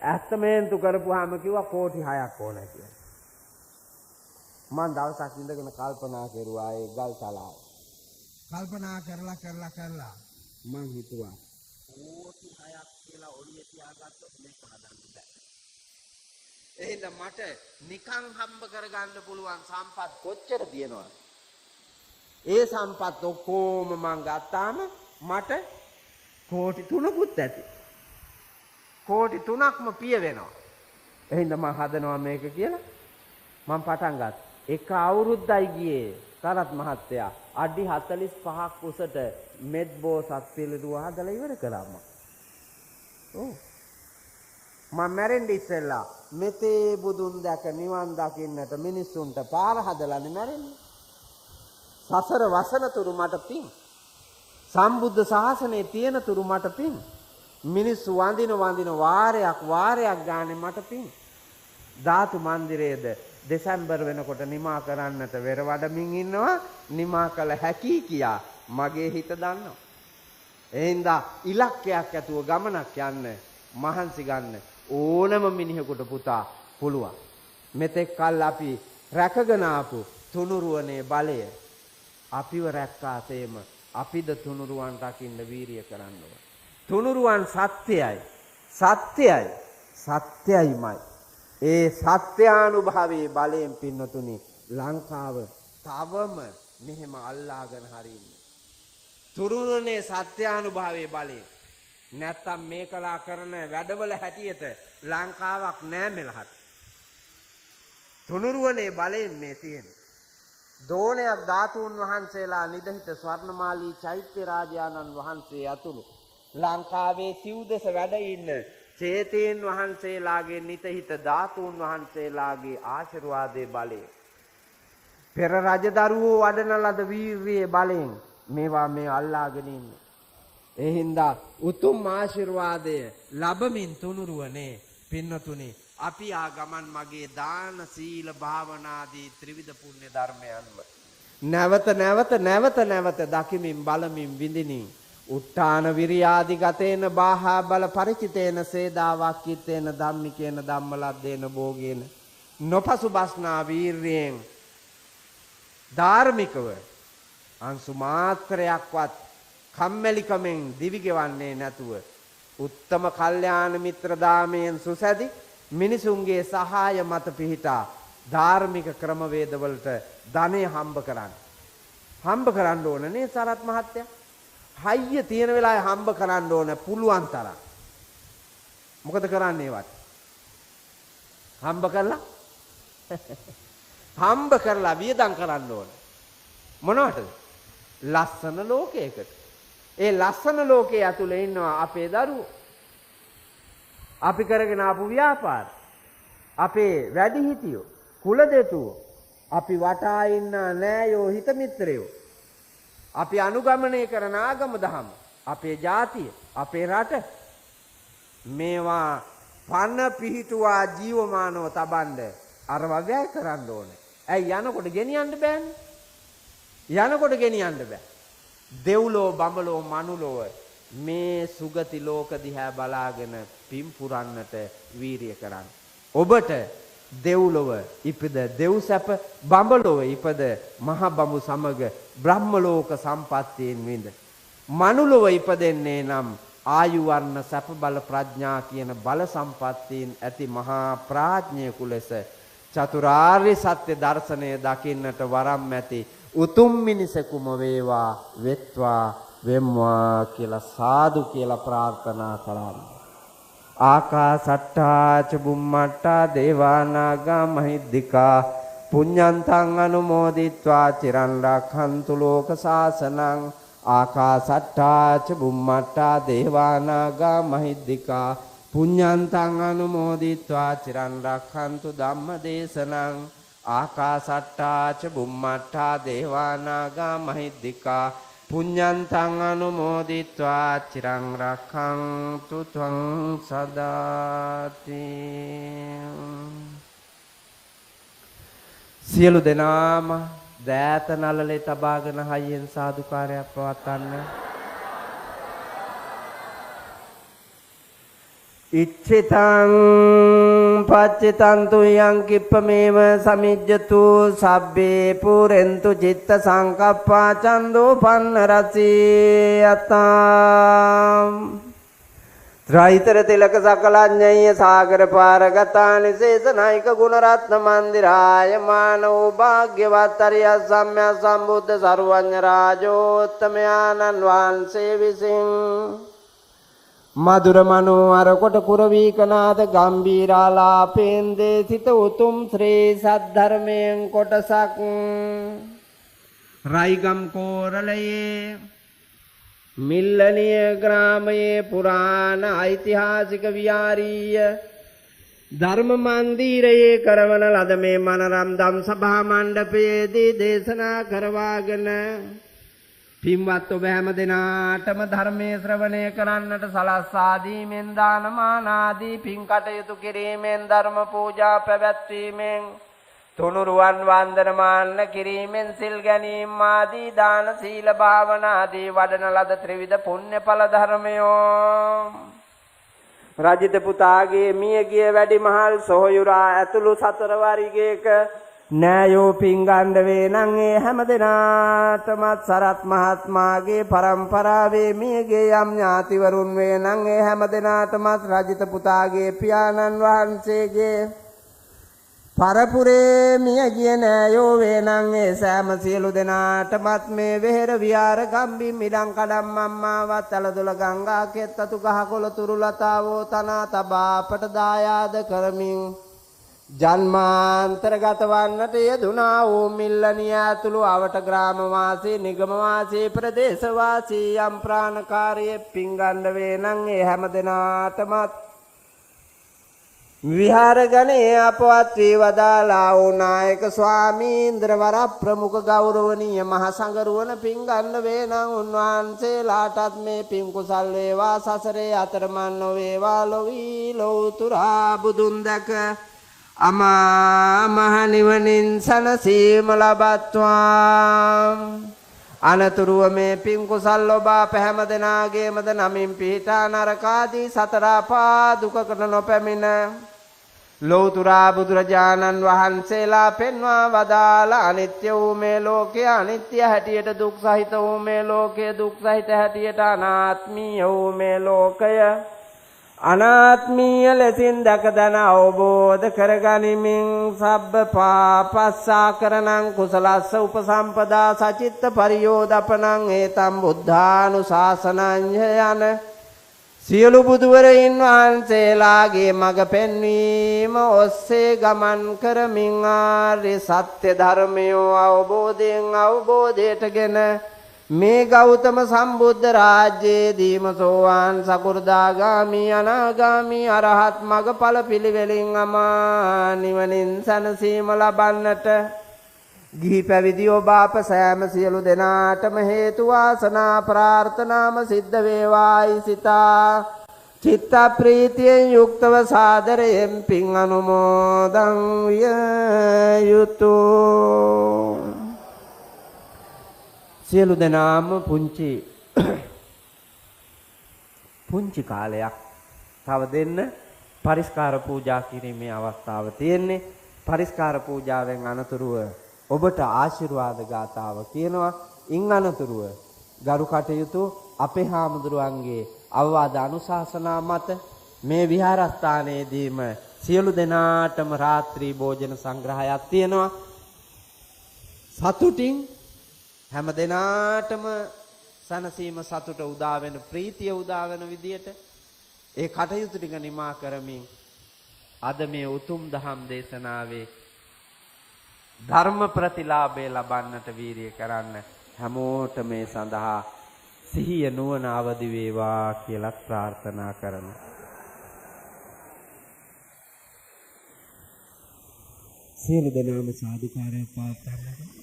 ඇස්තමේන්තු කරපුවාම කිව්වා කෝටි 6ක් ඕන කියලා. මම දවසක් ඉඳගෙන කල්පනා කරුවා ඒ ගල් තලාව. කල්පනා කරලා මං හිතුවා කෝටි 6ක් කියලා ඔළුවේ තියාගත්තොත් මේක හදන්න බෑ. එහෙනම් මට නිකන් හම්බ කරගන්න පුළුවන් සම්පත් කොච්චර තියෙනවද? ඒ සම්පත් ඔක්කොම මං ගත්තාම මට කෝටි 3කුත් ඇති. කෝටි 3ක්ම පිය වෙනවා. එහෙනම් මං හදනවා මේක කියලා මං පටන් ගත්තා. එක අවුරුද්දයි ගියේ තරත් මහත්තයා අඩි 45ක් උසට මෙත් බෝසත් පිළිරුව හදලා ඉවර කරා මම. ඔව්. මම මැරෙන්න ඉස්සෙල්ලා මෙතේ බුදුන් දැක නිවන් දකින්නට මිනිස්සුන්ට පාර හදලානේ මැරෙන්නේ. සසර වසන තුරු මට පිං. සම්බුද්ධ ශාසනයේ තියෙන තුරු මට පිං. මිනිස්සු වඳින වාරයක් ගානේ මට පිං. ධාතු මන්දිරයේද දෙසැම්බර් වෙනකොට නිමා කරන්නට වෙර වඩමින් ඉන්නවා. නිමා කළ හැකි කියා මගේ හිත දන්නවා. එහෙනම් ඉලක්කයක් ඇතුව ගමනක් යන්න මහන්සි ගන්න ඕනම මිනිහෙකුට පුතා පුළුවන්. මෙතෙක් කල් අපි රැකගෙන ආපු තුනුරුවනේ බලය අපිව රැක්කාසේම අපිද තුනුරුවන් රකින්න වීරිය කරන්න ඕන. තුනුරුවන් සත්‍යයයිමයි. ඒ සත්‍යානුභවයේ බලයෙන් පින්නතුනි ලංකාව තවම මෙහෙම අල්ලාගෙන හරින්නේ. තුනුරුවනේ සත්‍යානුභවයේ බලයෙන් නැත්තම් මේකලා කරන වැඩවල හැටියට ලංකාවක් නෑ මෙලහට. තුනුරුවනේ බලයෙන් මේ තියෙන්නේ. දෝණයක් ධාතුන් වහන්සේලා නිදහිත ස්වර්ණමාලී චෛත්‍ය රාජානන් වහන්සේ ඇතුළු ලංකාවේ සිව්දෙස වැඩ ඉන්න චේතීන් වහන්සේලාගේ නිතහිත ධාතුන් වහන්සේලාගේ ආශිර්වාදයේ බලයෙන් පෙර රජදරුවෝ වඩන ලද වීරියේ බලයෙන් මේවා මේ අල්ලාගෙන ඉන්නේ. ඒ හින්දා උතුම් ආශිර්වාදය ලැබමින් තුනුරුවනේ පින්නතුනි අපි ආ ගමන් මගේ දාන සීල භාවනාදී ත්‍රිවිධ පුණ්‍ය ධර්මයන්ව නැවත දකිමින් බලමින් විඳිනින් උත්තාන විරියාදිගතේන බාහා බල පරිචිතේන සේදා වාක්කිතේන ධම්මිකේන ධම්මලද්දේන භෝගේන නොපසු බස්නා වීර්යෙන් ධාර්මිකව අංශු මාත්‍රයක්වත් කම්මැලිකමෙන් දිවිගෙවන්නේ නැතුව උත්තම කල්යාණ මිත්‍ර දාමයෙන් සුසැදි මිනිසුන්ගේ සහාය මත පිහිටා ධාර්මික ක්‍රමවේදවලට ධනෙ හම්බ කරන්න ඕන නේ සරත් මහත්තයා. හයිය තියෙන වෙලාවේ හම්බ කරන්න ඕන පුළුවන් තරම්. මොකද කරන්නේ වත්? හම්බ කරලා වියදම් කරන්න ඕන. මොනවටද? ලස්සන ලෝකයකට. ඒ ලස්සන ලෝකයේ ඇතුලේ ඉන්නවා අපේ දරුවෝ. අපි කරගෙන ආපු ව්‍යාපාර. අපේ වැඩිහිටියෝ, කුලදෙතුවෝ, අපි වටා ඉන්න නෑයෝ හිත මිත්‍රයෝ. අපි අනුගමනය කරන ආගම දහම, අපේ ජාතිය, අපේ රට මේවා පන පිහිටුවා ජීවමානව තබන්න අර වගය කරන්න ඕනේ. ඇයි යනකොට ගෙනියන්න බෑනේ. බෑ. දෙව්ලෝ බඹලෝ මනුලොව මේ සුගති ලෝක දිහා බලාගෙන පින් පුරන්නට වීරිය කරන්න. ඔබට දෙව්ලොව ඉපද දෙව්සැප බඹලොව ඉපද මහ බඹු සමග බ්‍රහ්ම ලෝක සම්පත්තියෙන් විඳ. මනුලොව ඉපදෙන්නේ නම් ආයු වර්ණ සැප බල ප්‍රඥා කියන බල සම්පත්තියෙන් ඇති මහා ප්‍රඥයෙකු ලෙස චතුරාර්ය සත්‍ය දර්ශනය දකින්නට වරම් ඇති උතුම් මිනිසෙකුම වේවා වෙත්වා වෙම්වා කියලා සාදු කියලා ප්‍රාර්ථනා කරන්න. ආකාසට්ටා ච බුම්මට්ටා දේවානාගා මහිද්దికා පුඤ්ඤන්තං අනුමෝදිත්වා චිරන් රක්ඛන්තු ලෝක සාසනං. ආකාසට්ටා ච බුම්මට්ටා දේවානාගා මහිද්దికා පුඤ්ඤන්තං අනුමෝදිත්වා චිරන් රක්ඛන්තු ධම්ම දේශනං. ආකාසට්ටා ච බුම්මට්ටා දේවානාගා මහිද්దికා පුඤ්ඤන්තං අනුමෝදිත්වා චිරං රක්ඛන්තු ත්වං සදාති. සියලු දෙනාම දෑත නළලේ තබාගෙන හයියෙන් සාදුකාරයක් පවත්වන්න. ඉච්ඡිතං පච්චිතං තුයං කිප්පමේව සමිජ්ජතු සබ්බේ පුරෙන්තු චිත්ත සංකප්පා චන්දෝ පන්න රසී යතං ත්‍රෛතර තිලක සකලඤ්ඤය සාගර පාරගතානි සේසනායික ගුණරත්න මන්දිරාය මානෝ භාග්‍යවත් අරිය සම්්‍ය සම්බුද්ධ සර්වඥ රාජෝත්තමයාණන් වහන්සේ විසින් මధుර මනෝහර කොට කුරවීකනාද ගම්බීරාලාපෙන් දේසිත උතුම් ශ්‍රී සද්ධර්මයෙන් කොටසක් රයිගම් කෝරළයේ මිල්ලනිය ග්‍රාමයේ පුරාණ ඓතිහාසික විහාරීය ධර්ම මන්දිරයේ කරවන ලද මේ මනරම් දම් සභා මණ්ඩපයේදී දේශනා කරවාගෙන පින්වත් ඔබ හැම දෙනාටම ධර්මයේ ශ්‍රවණය කරන්නට සලස්වා දීමෙන් දානමාන ආදී පින් කටයුතු කිරීමෙන් ධර්ම පූජා පැවැත්වීමෙන් තුනුරුවන් වන්දනමාන කිරීමෙන් සිල් ගැනීම ආදී දාන සීල භාවනා ආදී වඩන ලද ත්‍රිවිධ පුණ්‍යඵල ධර්මයෝ රජිත පුතාගේ මියගිය වැඩිමහල් සොහොයුරා ඇතුළු සතර වරිගයක නෑයෝ පිංගණ්ඩ වේ නම් ඒ හැම දෙනාටමත් සරත් මහත්මාගේ පරම්පරාවේ මියගේ යම් ඥාතිවරුන් වේ නම් ඒ හැම දෙනාටමත් රජිත පුතාගේ පියාණන් වහන්සේගේ පරපුරේ මියගිය නෑයෝ වේ නම් ඒ සෑම සියලු දෙනාටමත් මේ වෙහෙර විහාර ගම්බිම් ඉඩම් කඩම් අම්මාවත් ඇලදොල ගංගා කෙත්තතු ගහකොළ තුරු ලතාවෝ තනා තබා අපට දායාද කරමින් ජන්මාන්තරගත වන්නට යෙදුනා වූ මිල්ලනිය ඇතුළු අවට ග්‍රාමවාසී නිගමවාසී ප්‍රදේශවාසී යම් ප්‍රාණකාරී පිංගණ්ඩ වේ නම් ඒ හැම දෙනාටමත් විහාරගණයේ අපවත් වී වදාලා වූ නායක ස්වාමීන්ද්‍ර වර ප්‍රමුඛ ගෞරවනීය මහ සංඝරුවන පිංගණ්ඩ වේ නම් උන්වහන්සේලාටත් මේ පින් කුසල් වේවා සසරේ අතරමන් නොවේවා ලොවී ලෞතුරා බුදුන් දැක අමා මහ නිවනින් සනසීම ලබත්වා අනතුරුව මේ පින් කුසල් ලබා පැහැම දෙනාගේමද නමින් පිහිටා නරකාදී සතර අපා දුකකට නොපැමිණ ලෞතුරා බුදුරජාණන් වහන්සේලා පෙන්වා වදාළ අනිත්‍ය වූ මේ ලෝකය අනිත්‍ය හැටියට දුක් සහිත වූ මේ ලෝකය දුක් සහිත හැටියට අනාත්මීය වූ මේ ලෝකය අනාත්මීය ලෙසින් දැකදන අවබෝධ කරගනිමින් සබ්බ පාපස්සාකරණං කුසලස්ස උපසම්පදා සචිත්ත පරියෝදපනං ඒතම් බුද්ධානුශාසනං යන සියලු බුදුවරයන් වහන්සේලාගේ මඟ පෙන්වීම ඔස්සේ ගමන් කරමින් ආර්ය සත්‍ය ධර්මයෝ අවබෝධයටගෙන මේ ගෞතම සම්බුද්ධ රාජ්‍යයේදීම සෝවාන් සකෘදාගාමි අනාගාමි අරහත් මගඵල පිළිවෙලින් අමා නිවනින් සැනසීම ලබන්නට ගිහි පැවිදි ඔබ අප සෑම සියලු දෙනාටම හේතු වාසනා ප්‍රාර්ථනාම සිද්ධ වේවායි සිතා චිත්ත ප්‍රීතියෙන් යුක්තව සාදරයෙන් පින් අනුමෝදන් විය යුතුය. සියලු දෙනාම පුංචි කාලයක් තව දෙන්න පරිස්කාර පූජා කිරීමේ අවස්ථාව තියෙන්නේ. පරිස්කාර පූජාවෙන් අනතුරුව ඔබට ආශිර්වාද ගාථාව කියනවා. ඉන් අනතුරුව ගරු කටයුතු අපේ හාමුදුරුවන්ගේ අවවාද අනුශාසනා මත මේ විහාරස්ථානයේදීම සියලු දෙනාටම රාත්‍රී භෝජන සංග්‍රහයක් තියෙනවා. සතුටින් හැම දෙනාටම සනසීම සතුට උදා වෙන ප්‍රීතිය උදා වෙන විදියට ඒ කටයුතු ටික නිමා කරමින් අද මේ උතුම් දහම් දේශනාවේ ධර්ම ප්‍රතිලාභය ලබන්නට වීරිය කරන්න හැමෝට මේ සඳහා සිහිය නුවණ අවදි වේවා කියලා ප්‍රාර්ථනා කරමු. සියලු දෙනාම සාදුකාරය පවත්වන්න.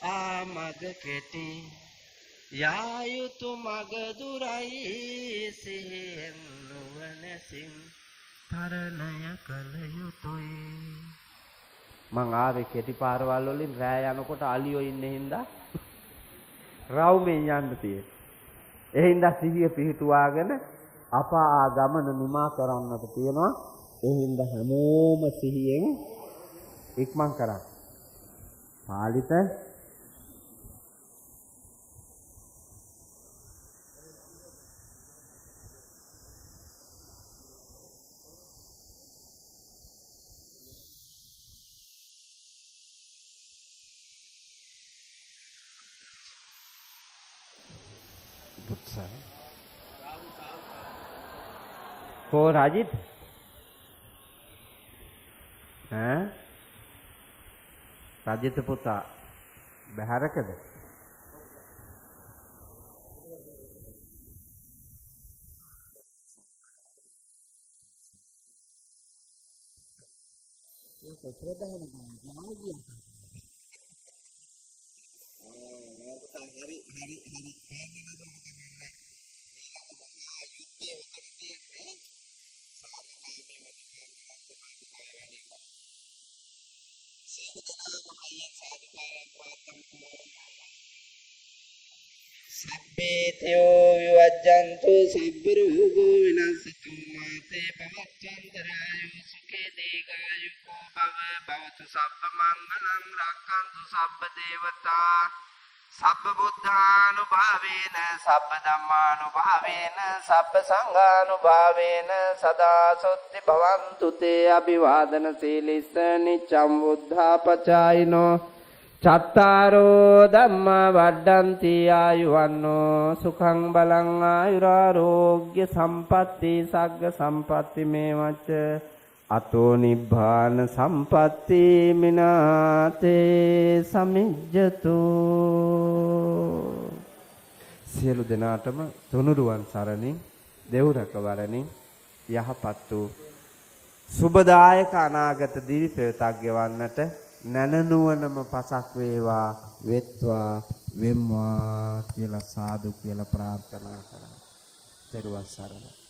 ආමග කෙටි යායුතු මග දුරයි සිහියෙන් නුවණසින් තරණය කළ යුතුයි. මං ආවේ කෙටි පාරවල් වලින් රෑ යනකොට අලියෝ ඉන්නේ හින්දා රවුමෙන් යන්න තියෙන්නේ. ඒ හින්දා සිහිය පිහිටුවාගෙන අපා ගමන නිමා කරන්නට තියෙනවා. ඒ හින්දා හැමෝම සිහියෙන් ඉක්මන් කරන්න. පාලිත को राजित हैं राजित पुता बहार कद Sabbetyo vivajjantu sabbirugo vinasatu mate pavachandarayo sukhe degayo ko bhava bhavatu sabba mangalam rakkantu sabba devata sabba buddhanubhavena sabba dhammanubhavena sabba sanghanubhavena sada sotti bhavantu te abhivadana silissa niccam buddhapachayino චත්තාරෝ ධම්මා වඩ්ඩಂತಿ ආයුවන්නෝ සුඛං බලං ආයුරාෝග්‍ය සම්පatti සග්ග සම්පatti මේවච අතෝ නිබ්බාන සම්පatti මිනාතේ සමිජ්ජතු. සියලු දෙනාටම තුනුරුවන් සරණින් දෙව්රක වරණින් යහපත් වූ සුබදායක අනාගත දිවි පෙරතක් ගෙවන්නට නැනනුවනම පසක් වේවා වෙත්වා වෙම්වා කියලා සාදු කියලා ප්‍රාර්ථනා කරා. ත්වන් සරණයි.